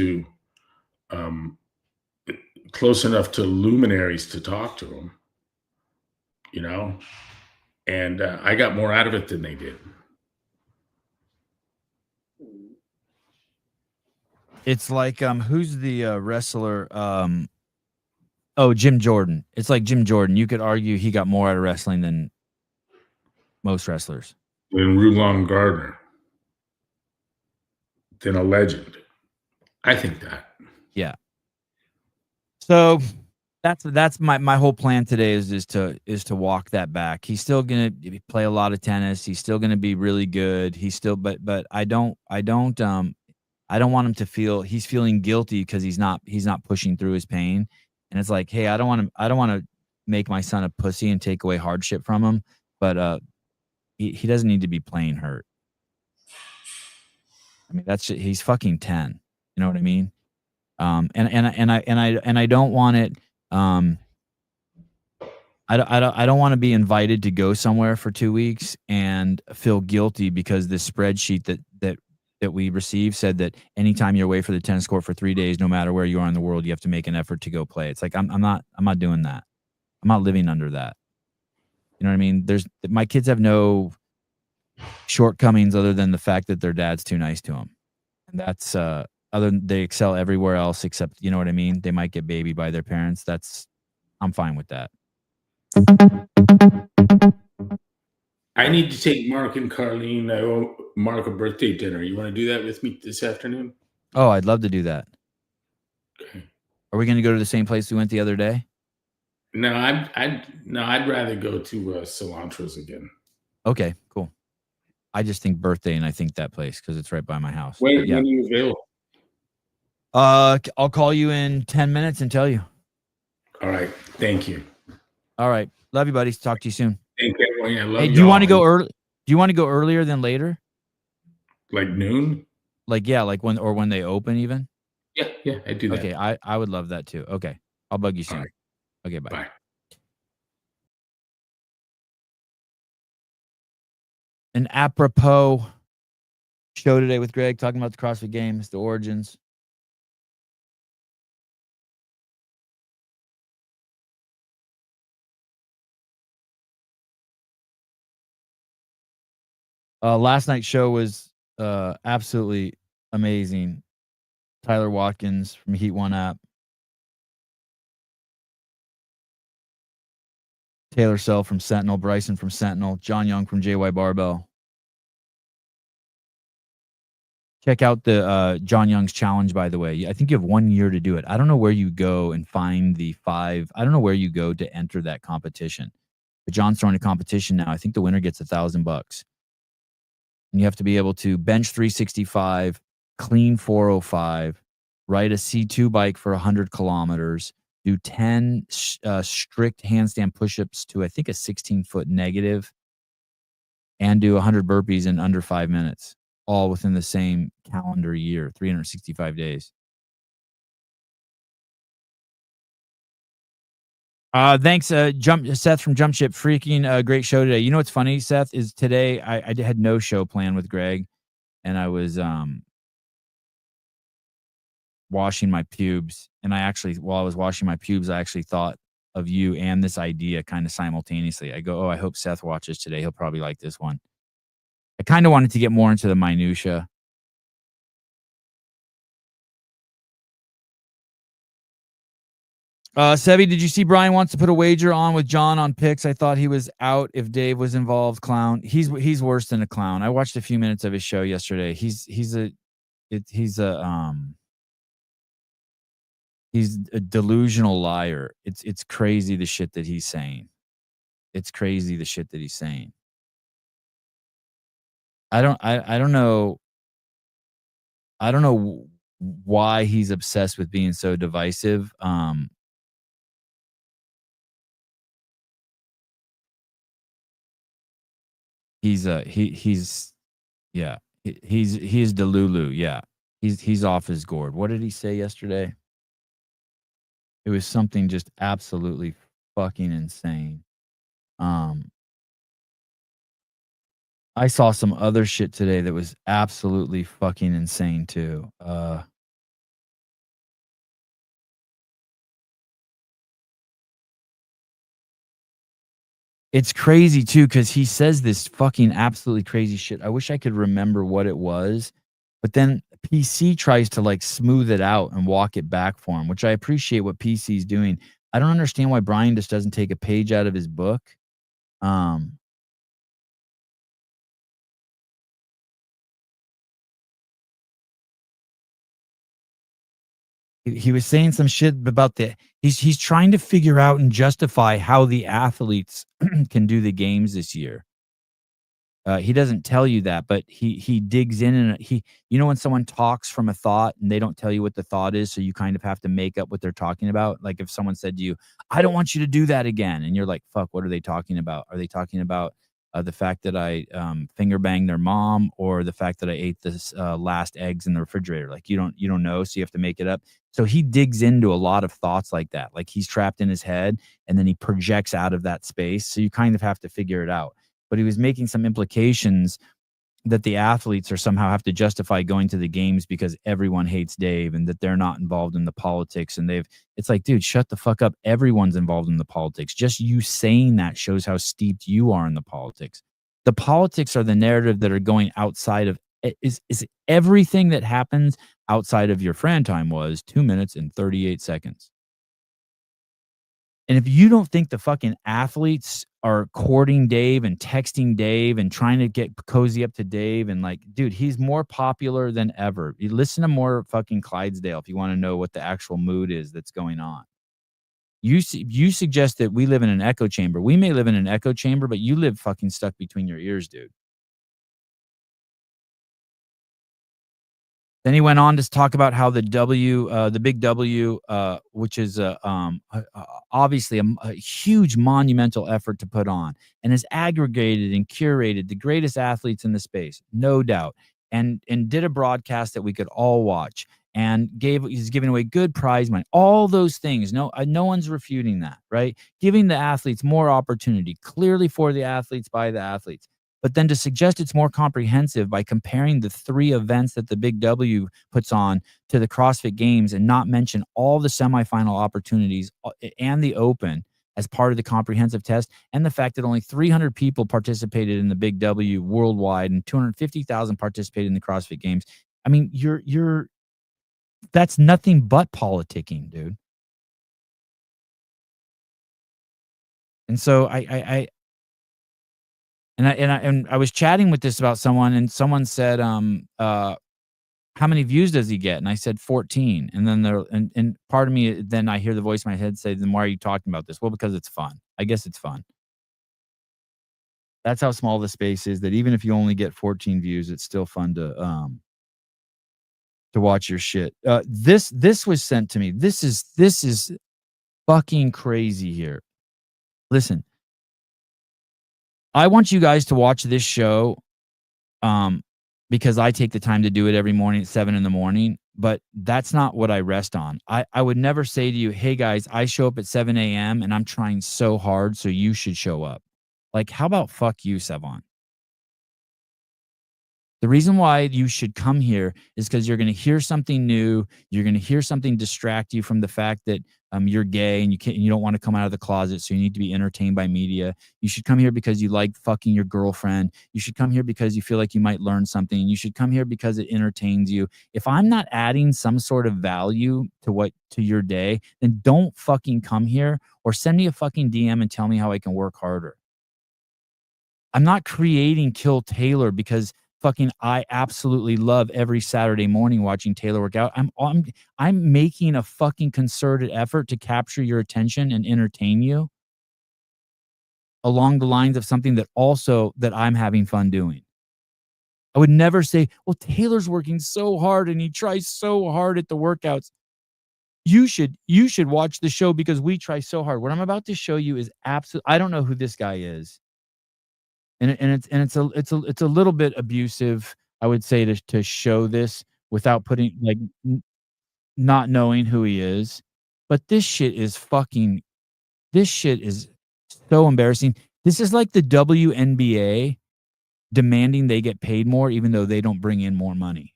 enough to luminaries to talk to them, you know, and I got more out of it than they did. It's like who's the wrestler? Jim Jordan. It's like Jim Jordan. You could argue he got more out of wrestling than most wrestlers. Than Rulon Gardner, than a legend. I think that. Yeah. So that's my whole plan today is to walk that back. He's still gonna play a lot of tennis. He's still gonna be really good. He's still, but I don't want him to feel he's feeling guilty because he's not pushing through his pain. And it's like, hey, I don't want to make my son a pussy and take away hardship from him, but he doesn't need to be playing hurt. I mean, he's fucking 10. You know what I mean? And I don't want it. I don't want to be invited to go somewhere for 2 weeks and feel guilty because this spreadsheet that we received said that anytime you're away for the tennis court for 3 days, no matter where you are in the world, you have to make an effort to go play. It's like I'm not doing that. I'm not living under that. You know what I mean? My kids have no shortcomings other than the fact that their dad's too nice to them, and that's other than they excel everywhere else except, you know what I mean? They might get babied by their parents. I'm fine with that. I need to take Mark and Carlene. I owe Mark a birthday dinner. You want to do that with me this afternoon? Oh, I'd love to do that. Okay. Are we going to go to the same place we went the other day? No, I'd rather go to Cilantro's again. Okay, cool. I just think birthday, and I think that place because it's right by my house. When are you available? I'll call you in 10 minutes and tell you. All right. Thank you. All right. Love you, buddies. Talk to you soon. Thank everyone. I love Hey, you. do you want to go early? Do you want to go earlier than later? Like noon? Like when they open even? Yeah, I do that. Okay, I would love that too. Okay. I'll bug you soon. Right. Okay, bye. Bye. An apropos show today with Greg talking about the CrossFit Games, the origins. Last night's show was absolutely amazing. Tyler Watkins from Heat One app. Taylor Sell from Sentinel, Bryson from Sentinel, John Young from JY Barbell. Check out the John Young's challenge, by the way. I think you have 1 year to do it. I don't know where you go and find the 5. I don't know where you go to enter that competition. But John's throwing a competition now. I think the winner gets $1,000. And you have to be able to bench 365, clean 405, ride a C2 bike for 100 kilometers, do 10 strict handstand push-ups to, I think, a 16-foot negative, and do 100 burpees in under 5 minutes, all within the same calendar year, 365 days. Thanks, Seth from Jump Ship. Freaking great show today. You know what's funny, Seth, is today I had no show planned with Greg, and I was washing my pubes, and while I was washing my pubes, I actually thought of you and this idea kind of simultaneously. I go, oh, I hope Seth watches today. He'll probably like this one. I kind of wanted to get more into the minutia. Sevi, did you see Brian wants to put a wager on with John on picks? I thought he was out if Dave was involved. Clown. He's worse than a clown. I watched a few minutes of his show yesterday. He's a delusional liar. It's crazy the shit that he's saying. It's crazy the shit that he's saying. I don't know why he's obsessed with being so divisive. He is Delulu. Yeah. He's off his gourd. What did he say yesterday? It was something just absolutely fucking insane. I saw some other shit today that was absolutely fucking insane too. It's crazy too, because he says this fucking absolutely crazy shit. I wish I could remember what it was, but then PC tries to like smooth it out and walk it back for him, which I appreciate what PC's doing. I don't understand why Brian just doesn't take a page out of his book. He was saying some shit about he's trying to figure out and justify how the athletes can do the games this year. He doesn't tell you that, but he digs in, and you know when someone talks from a thought and they don't tell you what the thought is, so you kind of have to make up what they're talking about. Like if someone said to you, "I don't want you to do that again," and you're like, "Fuck, what are they talking about? Are they talking about the fact that I finger banged their mom, or the fact that I ate this last eggs in the refrigerator?" Like you don't know, so you have to make it up. So he digs into a lot of thoughts like that. Like he's trapped in his head, and then he projects out of that space. So you kind of have to figure it out. But he was making some implications that the athletes are somehow have to justify going to the games because everyone hates Dave and that they're not involved in the politics. And it's like, dude, shut the fuck up. Everyone's involved in the politics. Just you saying that shows how steeped you are in the politics. The politics are the narrative that are going outside of is everything that happens outside of your Fran time was 2 minutes and 38 seconds. And if you don't think the fucking athletes are courting Dave and texting Dave and trying to get cozy up to Dave, and like, dude, he's more popular than ever. You listen to more fucking Clydesdale if you want to know what the actual mood is that's going on. You suggest that we live in an echo chamber. We may live in an echo chamber, but you live fucking stuck between your ears, dude. Then he went on to talk about how the big W, which is obviously a huge monumental effort to put on, and has aggregated and curated the greatest athletes in the space, no doubt, and did a broadcast that we could all watch, and he's giving away good prize money, all those things. No one's refuting that, right? Giving the athletes more opportunity, clearly for the athletes, by the athletes. But then to suggest it's more comprehensive by comparing the 3 events that the Big W puts on to the CrossFit Games and not mention all the semifinal opportunities and the Open as part of the comprehensive test, and the fact that only 300 people participated in the Big W worldwide and 250,000 participated in the CrossFit Games. I mean, that's nothing but politicking, dude. And so I was chatting with this about someone, and someone said, how many views does he get? And I said 14. And then and part of me, then I hear the voice in my head say, then why are you talking about this? Well, because it's fun. I guess it's fun. That's how small the space is, that even if you only get 14 views, it's still fun to watch your shit. This was sent to me. This is fucking crazy here. Listen, I want you guys to watch this show because I take the time to do it every morning at 7 a.m, but that's not what I rest on. I would never say to you, hey guys, I show up at 7 a.m. and I'm trying so hard, so you should show up. Like, how about fuck you, Sevon? The reason why you should come here is because you're going to hear something new. You're going to hear something distract you from the fact that you're gay and you don't want to come out of the closet, so you need to be entertained by media. You should come here because you like fucking your girlfriend. You should come here because you feel like you might learn something. You should come here because it entertains you. If I'm not adding some sort of value to your day, then don't fucking come here or send me a fucking DM and tell me how I can work harder. I'm not creating Kill Taylor because fucking I absolutely love every Saturday morning watching Taylor work out. I'm making a fucking concerted effort to capture your attention and entertain you along the lines of something that I'm having fun doing. I would never say, well, Taylor's working so hard and he tries so hard at the workouts. You should watch the show because we try so hard. What I'm about to show you is I don't know who this guy is. And it's a little bit abusive, I would say, to show this without putting like not knowing who he is. But this shit is so embarrassing. This is like the WNBA demanding they get paid more even though they don't bring in more money.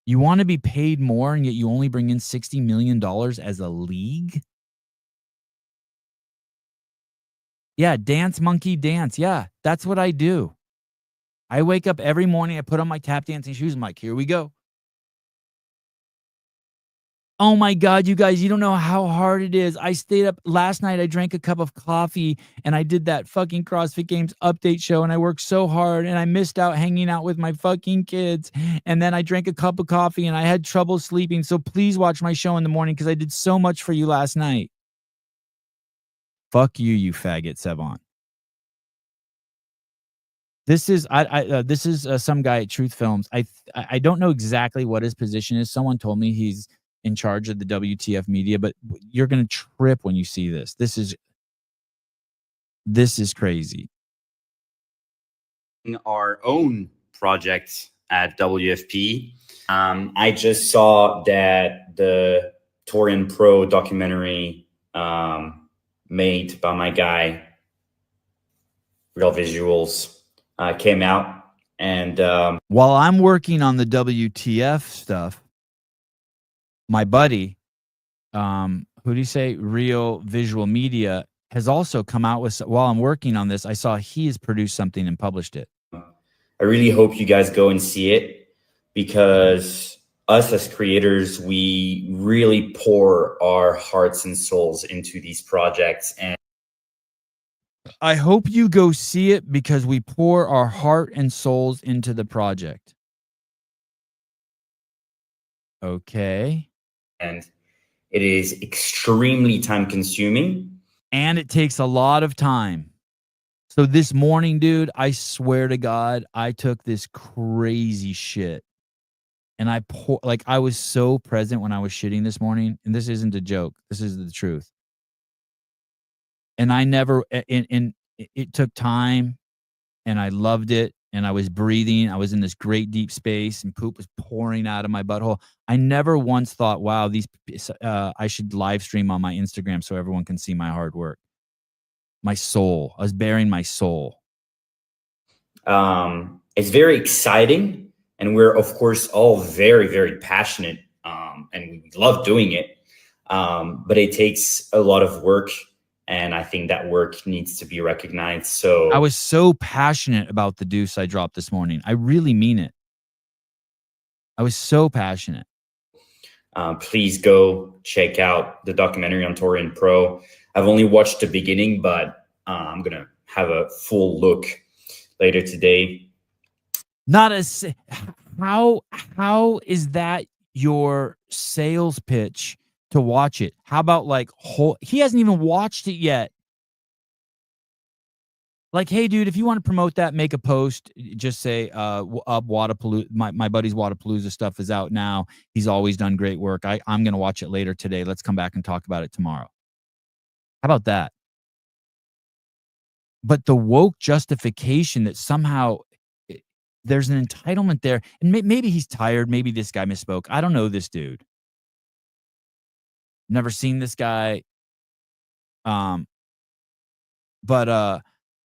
You want to be paid more and yet you only bring in $60 million as a league? Yeah, dance, monkey, dance. Yeah, that's what I do. I wake up every morning, I put on my tap dancing shoes. I'm like, here we go. Oh my God, you guys, you don't know how hard it is. I stayed up last night. I drank a cup of coffee and I did that fucking CrossFit Games update show and I worked so hard and I missed out hanging out with my fucking kids. And then I drank a cup of coffee and I had trouble sleeping. So please watch my show in the morning because I did so much for you last night. Fuck you, you faggot, Sevon. This is some guy at Truth Films. I don't know exactly what his position is. Someone told me he's in charge of the WTF media, but you're gonna trip when you see this. This is crazy. Our own project at WFP. I just saw that the Torian Pro documentary made by my guy, Real Visuals, came out. And while I'm working on the WTF stuff, my buddy, who do you say, Real Visual Media, has also come out with, while I'm working on this, I saw he has produced something and published it. I really hope you guys go and see it because us as creators, we really pour our hearts and souls into these projects. And I hope you go see it because we pour our heart and souls into the project. Okay. And it is extremely time consuming. And it takes a lot of time. So this morning, dude, I swear to God, I took this crazy shit. And I was so present when I was shitting this morning. And this isn't a joke. This is the truth. And I never, and it took time and I loved it. And I was breathing. I was in this great deep space and poop was pouring out of my butthole. I never once thought, wow, I should live stream on my Instagram so everyone can see my hard work. My soul. I was bearing my soul. It's very exciting. And we're, of course, all very, very passionate. And we love doing it. But it takes a lot of work. And I think that work needs to be recognized. So I was so passionate about the deuce I dropped this morning. I really mean it. I was so passionate. Please go check out the documentary on Torian Pro. I've only watched the beginning, but I'm going to have a full look later today. How is that your sales pitch to watch it? How about he hasn't even watched it yet. Like, hey, dude, if you want to promote that, make a post. Just say, Wadapalooza, my buddy's Wadapalooza stuff is out now. He's always done great work. I'm going to watch it later today. Let's come back and talk about it tomorrow. How about that? But the woke justification that somehow there's an entitlement there. And maybe he's tired. Maybe this guy misspoke. I don't know this dude. Never seen this guy. But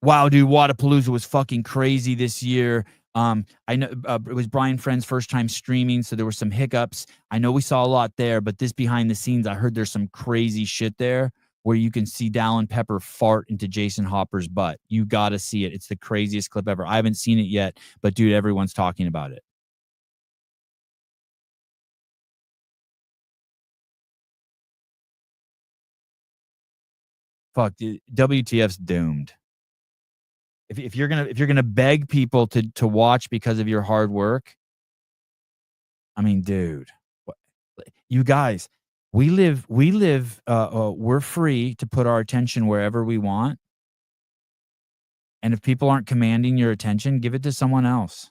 wow, dude, Wadapalooza was fucking crazy this year. I know it was Brian Friend's first time streaming, so there were some hiccups. I know we saw a lot there, but this behind the scenes, I heard there's some crazy shit there where you can see Dallin Pepper fart into Jason Hopper's butt. You got to see it. It's the craziest clip ever. I haven't seen it yet, but dude, everyone's talking about it. Fuck, dude, WTF's doomed. If you're gonna beg people to watch because of your hard work, I mean, dude, you guys, we're free to put our attention wherever we want. And if people aren't commanding your attention, give it to someone else.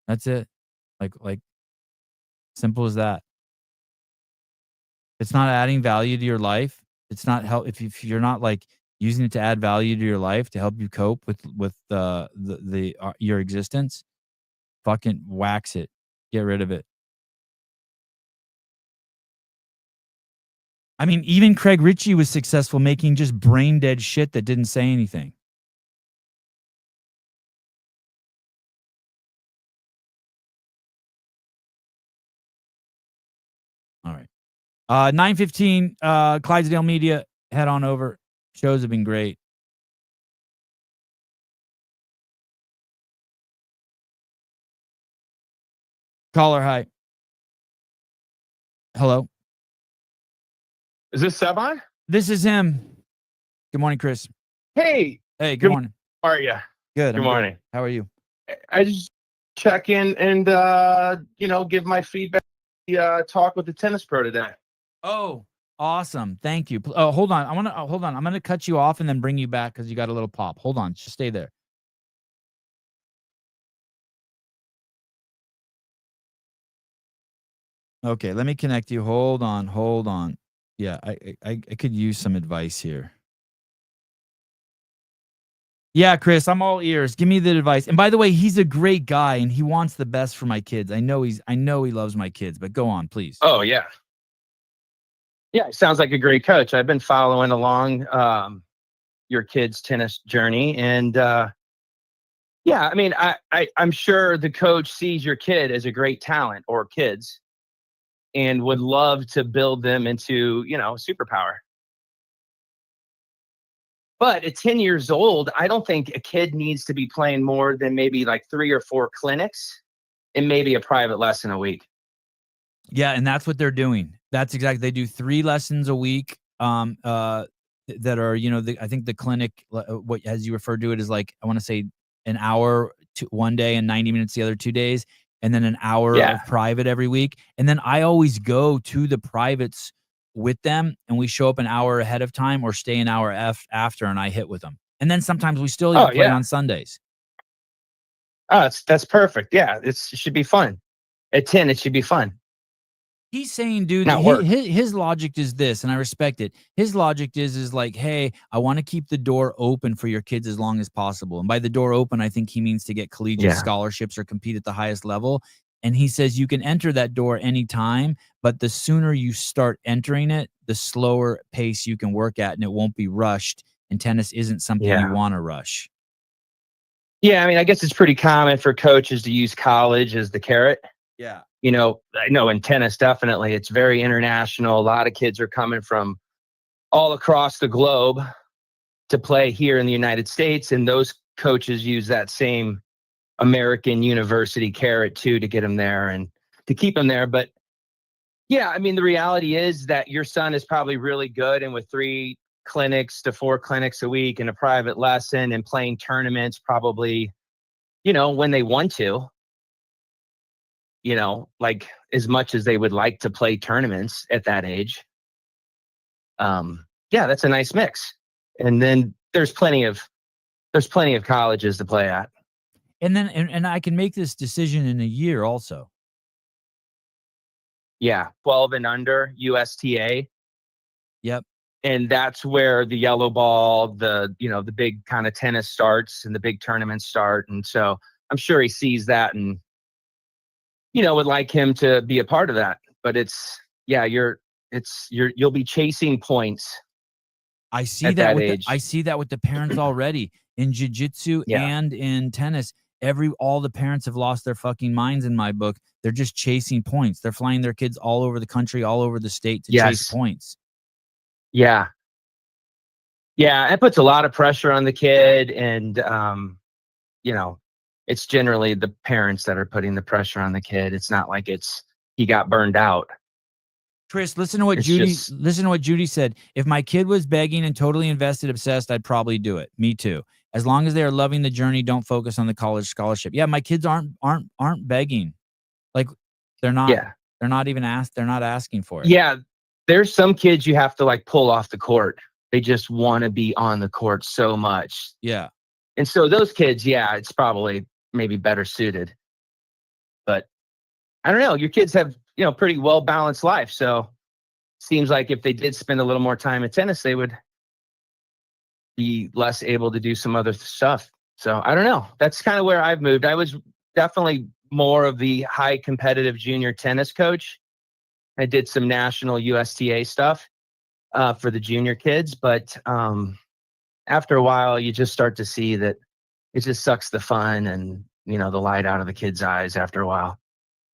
That's it. Like simple as that. It's not adding value to your life. It's not help if you're not like using it to add value to your life to help you cope with your existence. Fucking wax it. Get rid of it. I mean, even Craig Ritchie was successful making just brain dead shit that didn't say anything. All right. 9:15, Clydesdale Media, head on over. Shows have been great. Caller, hi. Hello. Is this Sevan? This is him. Good morning, Chris. Hey, Hey, Good- good morning. how are you? Good. Good I'm morning. How are you? I just check in and give my feedback. Talk with the tennis pro today. Oh, awesome. Thank you. Oh, hold on. Hold on. I'm gonna cut you off and then bring you back because you got a little pop. Hold on. Just stay there. Okay, let me connect you. Hold on. Yeah, I could use some advice here. Yeah, Chris, I'm all ears. Give me the advice. And by the way, he's a great guy and he wants the best for my kids. I know he loves my kids, but go on, please. Oh yeah, yeah. Sounds like a great coach. I've been following along your kid's tennis journey, and yeah, I mean, I'm sure the coach sees your kid as a great talent or kids, and would love to build them into superpower. But at 10 years old, I don't think a kid needs to be playing more than maybe like 3 or 4 clinics and maybe a private lesson a week. Yeah, and that's what they're doing. That's exactly. They do 3 lessons a week. That are I think the clinic, what as you referred to it, is like I want to say an hour one day and 90 minutes the other 2 days, and then an hour Yeah. of private every week. And then I always go to the privates with them, and we show up an hour ahead of time or stay an hour after, and I hit with them. And then sometimes we still even play on Sundays. Oh, that's perfect. Yeah, it should be fun. At 10, it should be fun. He's saying, dude, Not work. his logic is this, and I respect it. His logic is like, hey, I want to keep the door open for your kids as long as possible. And by the door open, I think he means to get collegiate scholarships or compete at the highest level. And he says you can enter that door anytime, but the sooner you start entering it, the slower pace you can work at, and it won't be rushed. And tennis isn't something you want to rush. Yeah, I mean, I guess it's pretty common for coaches to use college as the carrot. Yeah. I know in tennis, definitely, it's very international. A lot of kids are coming from all across the globe to play here in the United States. And those coaches use that same American university carrot too, to get them there and to keep them there. But yeah, I mean, the reality is that your son is probably really good. And with 3 clinics to 4 clinics a week and a private lesson and playing tournaments, probably, when they want to, like as much as they would like to play tournaments at that age. Yeah, that's a nice mix. And then there's plenty of colleges to play at. And then, and I can make this decision in a year also. Yeah. 12 and under USTA. Yep. And that's where the yellow ball, the big kind of tennis starts and the big tournaments start. And so I'm sure he sees that and, would like him to be a part of that. But you'll be chasing points I see at that that with age. I see that with the parents already in jiu-jitsu Yeah. and in tennis. All the parents have lost their fucking minds in my book. They're just chasing points. They're flying their kids all over the country, all over the state to chase Yes. points. Yeah. Yeah, it puts a lot of pressure on the kid, and you know, it's generally the parents that are putting the pressure on the kid. It's not like he got burned out. Chris, listen to what It's Judy just- listen to what Judy said. If my kid was begging and totally invested, obsessed, I'd probably do it. Me too. As long as they are loving the journey, don't focus on the college scholarship. Yeah, my kids aren't begging. Like they're not Yeah. they're not even they're not asking for it. Yeah. There's some kids you have to like pull off the court. They just want to be on the court so much. Yeah. And so those kids, yeah, it's probably maybe better suited. But I don't know. Your kids have, pretty well balanced life. So seems like if they did spend a little more time in tennis, they would be less able to do some other stuff. So I don't know. That's kind of where I've moved. I was definitely more of the high competitive junior tennis coach. I did some national USTA stuff for the junior kids, but after a while, you just start to see that it just sucks the fun and the light out of the kid's eyes after a while.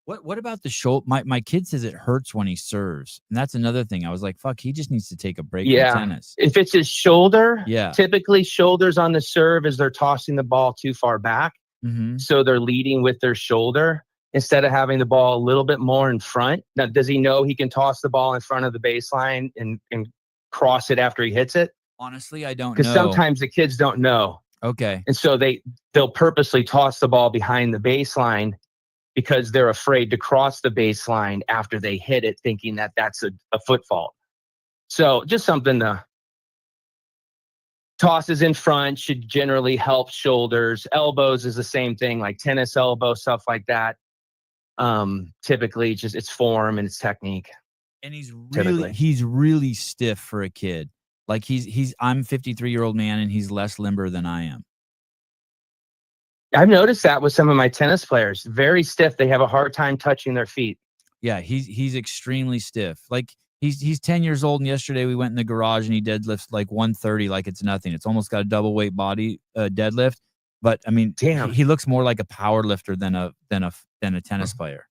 What about the shoulder? My kid says it hurts when he serves, and that's another thing. I was like, fuck, he just needs to take a break from tennis. If it's his shoulder, Yeah. typically shoulders on the serve as they're tossing the ball too far back. Mm-hmm. So they're leading with their shoulder instead of having the ball a little bit more in front. Now, does he know he can toss the ball in front of the baseline and cross it after he hits it? Honestly, I don't know. Because sometimes the kids don't know. Okay. And so they'll purposely toss the ball behind the baseline because they're afraid to cross the baseline after they hit it, thinking that that's a foot fault. So just something to tosses in front should generally help shoulders. Elbows is the same thing, like tennis elbow, stuff like that. Typically just it's form and it's technique. And he's typically. really stiff for a kid. Like I'm a 53-year-old man and he's less limber than I am. I've noticed that with some of my tennis players. Very stiff. They have a hard time touching their feet. Yeah, he's extremely stiff. Like he's 10 years old, and yesterday we went in the garage and he deadlifts like 130 like it's nothing. It's almost got a double weight body deadlift. But I mean, damn, he looks more like a power lifter than a tennis player.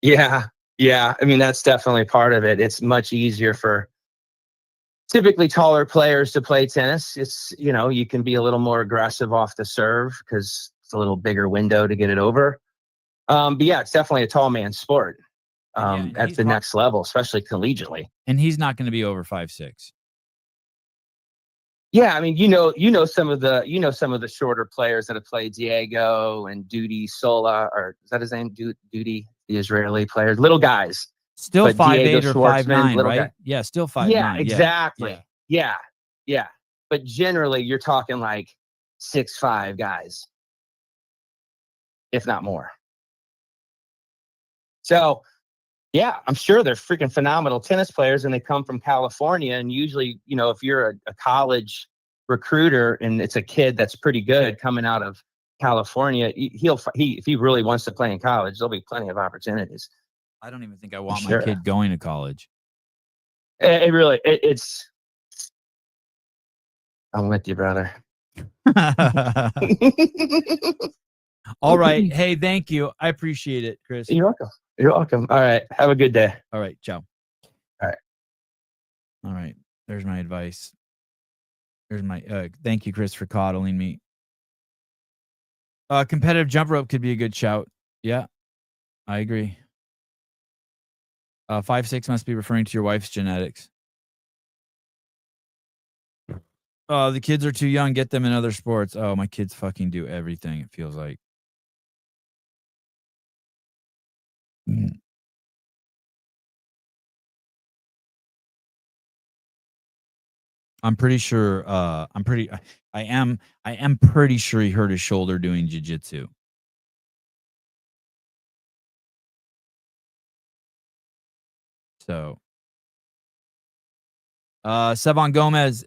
Yeah. Yeah. I mean, that's definitely part of it. It's much easier for typically taller players to play tennis. It's, you can be a little more aggressive off the serve because it's a little bigger window to get it over. But yeah, it's definitely a tall man's sport at the next level, especially collegiately. And he's not going to be over 5'6". Yeah, I mean, some of the shorter players that have played, Diego and Duty Sola, or is that his name? Duty, the Israeli player, little guys. Still But 5'8" Diego or Schwartzman, 5'9", right? guy. Yeah, still 5'9". Yeah, exactly. Yeah. Yeah. But generally, you're talking like 6'5" guys, if not more. So, yeah, I'm sure they're freaking phenomenal tennis players, and they come from California. And usually, if you're a college recruiter and it's a kid that's pretty good coming out of California, if he really wants to play in college, there'll be plenty of opportunities. I don't even think I want my kid going to college. It's. I'm with you, brother. All right. Hey, thank you. I appreciate it, Chris. You're welcome. All right. Have a good day. All right. Ciao. All right. There's my advice. There's my thank you, Chris, for coddling me. Competitive jump rope could be a good shout. Yeah, I agree. 5'6" must be referring to your wife's genetics. The kids are too young. Get them in other sports. Oh, my kids fucking do everything, it feels like. I'm pretty sure I am pretty sure he hurt his shoulder doing jiu-jitsu. So Sevon Gomez,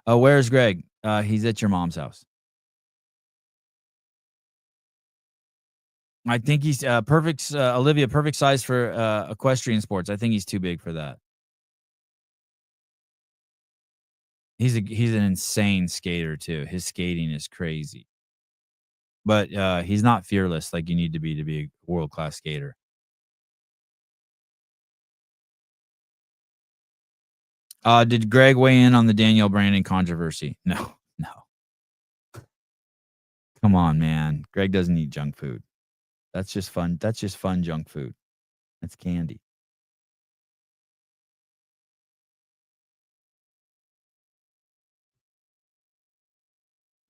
where's Greg? He's at your mom's house. I think he's perfect. Olivia, perfect size for equestrian sports. I think he's too big for that. He's an insane skater too. His skating is crazy. But he's not fearless like you need to be a world-class skater. Did Greg weigh in on the Danielle Brandon controversy? No. Come on, man. Greg doesn't eat junk food. That's just fun. That's just fun junk food. That's candy.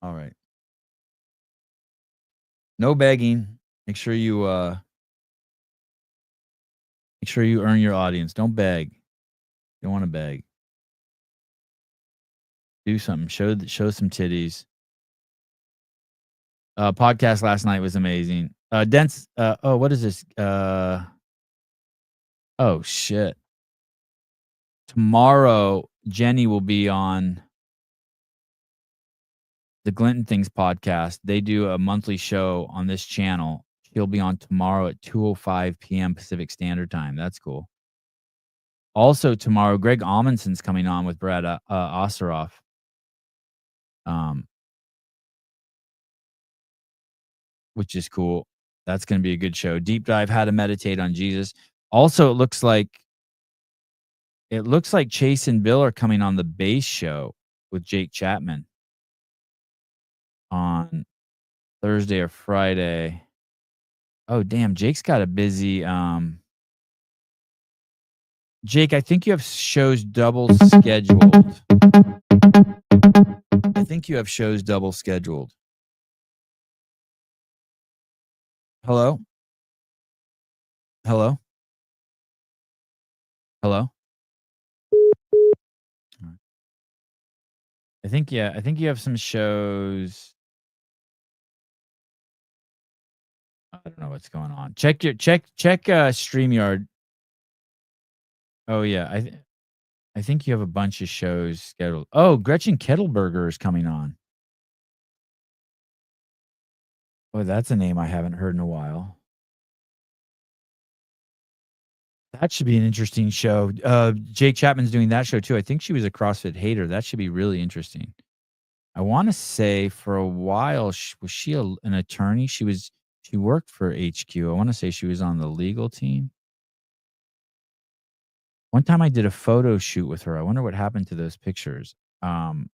All right. No begging. Make sure you earn your audience. Don't beg. You don't want to beg. Do something. Show some titties. Podcast last night was amazing. Dense. What is this? Oh shit. Tomorrow, Jenny will be on the Glinton Things podcast. They do a monthly show on this channel. She'll be on tomorrow at 2:05 p.m. Pacific Standard Time. That's cool. Also tomorrow, Greg Amundsen's coming on with Brad Osseroff. Which is cool. That's going to be a good show. Deep dive, how to meditate on Jesus. Also, it looks like Chase and Bill are coming on the base show with Jake Chapman on Thursday or Friday. Oh, damn. Jake's got a busy. Jake, I think you have shows double scheduled. Hello? Hello? Hello? I think you have some shows. I don't know what's going on. Check StreamYard. Oh yeah, I think you have a bunch of shows scheduled. Oh, Gretchen Kettleberger is coming on. Oh, that's a name I haven't heard in a while. That should be an interesting show. Jake Chapman's doing that show too. I think she was a CrossFit hater. That should be really interesting. I want to say for a while, was she an attorney? She worked for HQ. I want to say she was on the legal team. One time I did a photo shoot with her. I wonder what happened to those pictures. And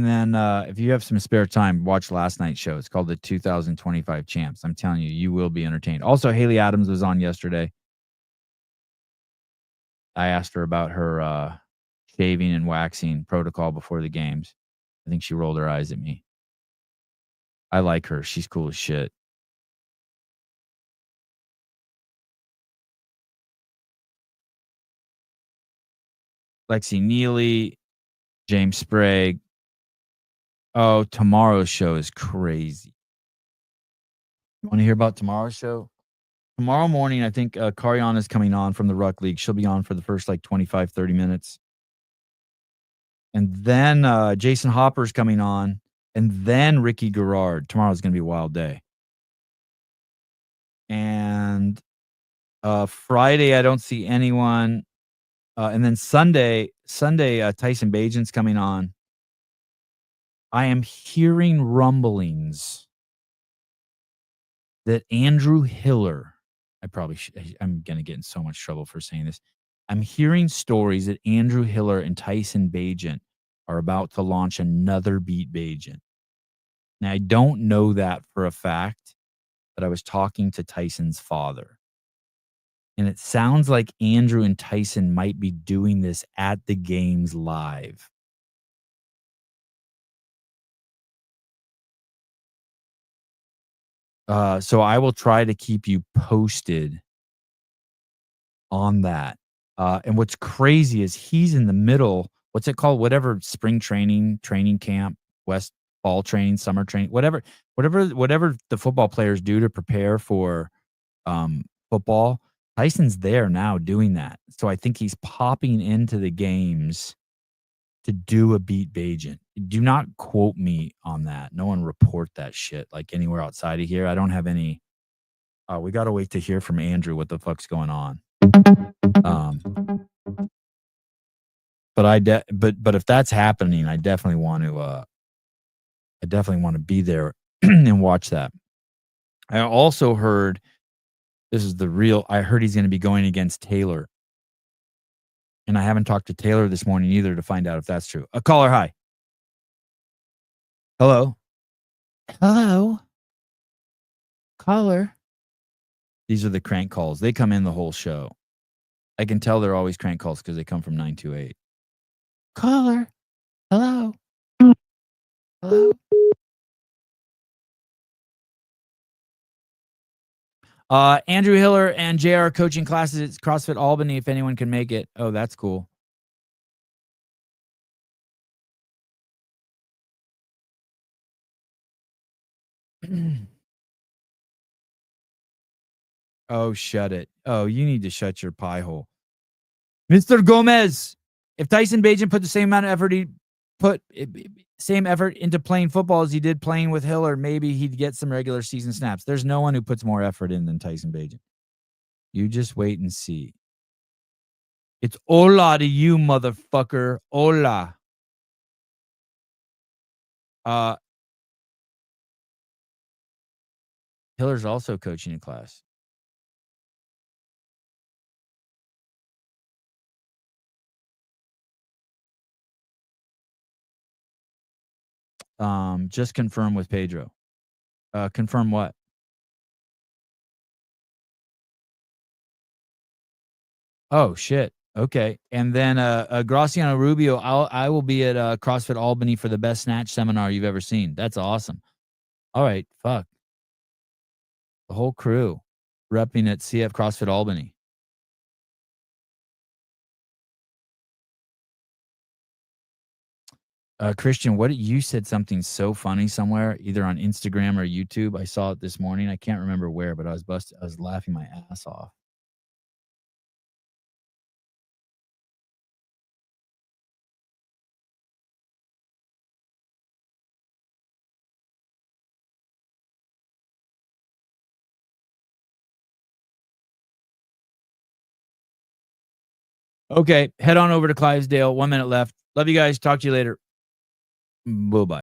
then if you have some spare time, watch last night's show. It's called the 2025 Champs. I'm telling you, you will be entertained. Also, Haley Adams was on yesterday. I asked her about her shaving and waxing protocol before the games. I think she rolled her eyes at me. I like her. She's cool as shit. Lexi Neely, James Sprague. Oh, tomorrow's show is crazy. You want to hear about tomorrow's show? Tomorrow morning, I think Kariana is coming on from the Ruck League. She'll be on for the first 25, 30 minutes. And then Jason Hopper's coming on. And then Ricky Garrard. Tomorrow's going to be a wild day. And Friday, I don't see anyone. And then Sunday, Tyson Bajan's coming on. I am hearing rumblings that Andrew Hiller, I'm going to get in so much trouble for saying this. I'm hearing stories that Andrew Hiller and Tyson Bagent are about to launch another Beat Bagent. Now, I don't know that for a fact, but I was talking to Tyson's father. And it sounds like Andrew and Tyson might be doing this at the games live. So I will try to keep you posted on that. And what's crazy is he's in the middle. What's it called? Whatever spring training camp, West fall training, summer training, whatever the football players do to prepare for football. Tyson's there now doing that. So I think he's popping into the games to do a Beat Bagent. Do not quote me on that. No one report that shit like anywhere outside of here. I don't have any We got to wait to hear from Andrew what the fuck's going on. But if that's happening, I definitely want to be there and watch that. I also heard I heard he's going to be going against Taylor. And I haven't talked to Taylor this morning either to find out if that's true. A caller, hi. Hello. Hello. Caller. These are the crank calls. They come in the whole show. I can tell they're always crank calls because they come from 928. Caller. Hello. Hello. Andrew Hiller and JR coaching classes at CrossFit Albany if anyone can make it. Oh, that's cool. Oh, shut it. Oh, you need to shut your pie hole. Mr. Gomez, if Tyson Bagent put the same amount of effort into playing football as he did playing with Hiller, maybe he'd get some regular season snaps. There's no one who puts more effort in than Tyson Bagent. You just wait and see. It's hola to you, motherfucker. Hola. Hiller's also coaching a class. Just confirm with Pedro. Confirm what? Oh shit. Okay. And then Graciano Rubio, I will be at CrossFit Albany for the best snatch seminar you've ever seen. That's awesome. All right. Fuck. The whole crew repping at CF CrossFit Albany. Christian, you said something so funny somewhere, either on Instagram or YouTube. I saw it this morning. I can't remember where, but I was laughing my ass off. Okay, head on over to Clydesdale. 1 minute left. Love you guys. Talk to you later. Bye-bye.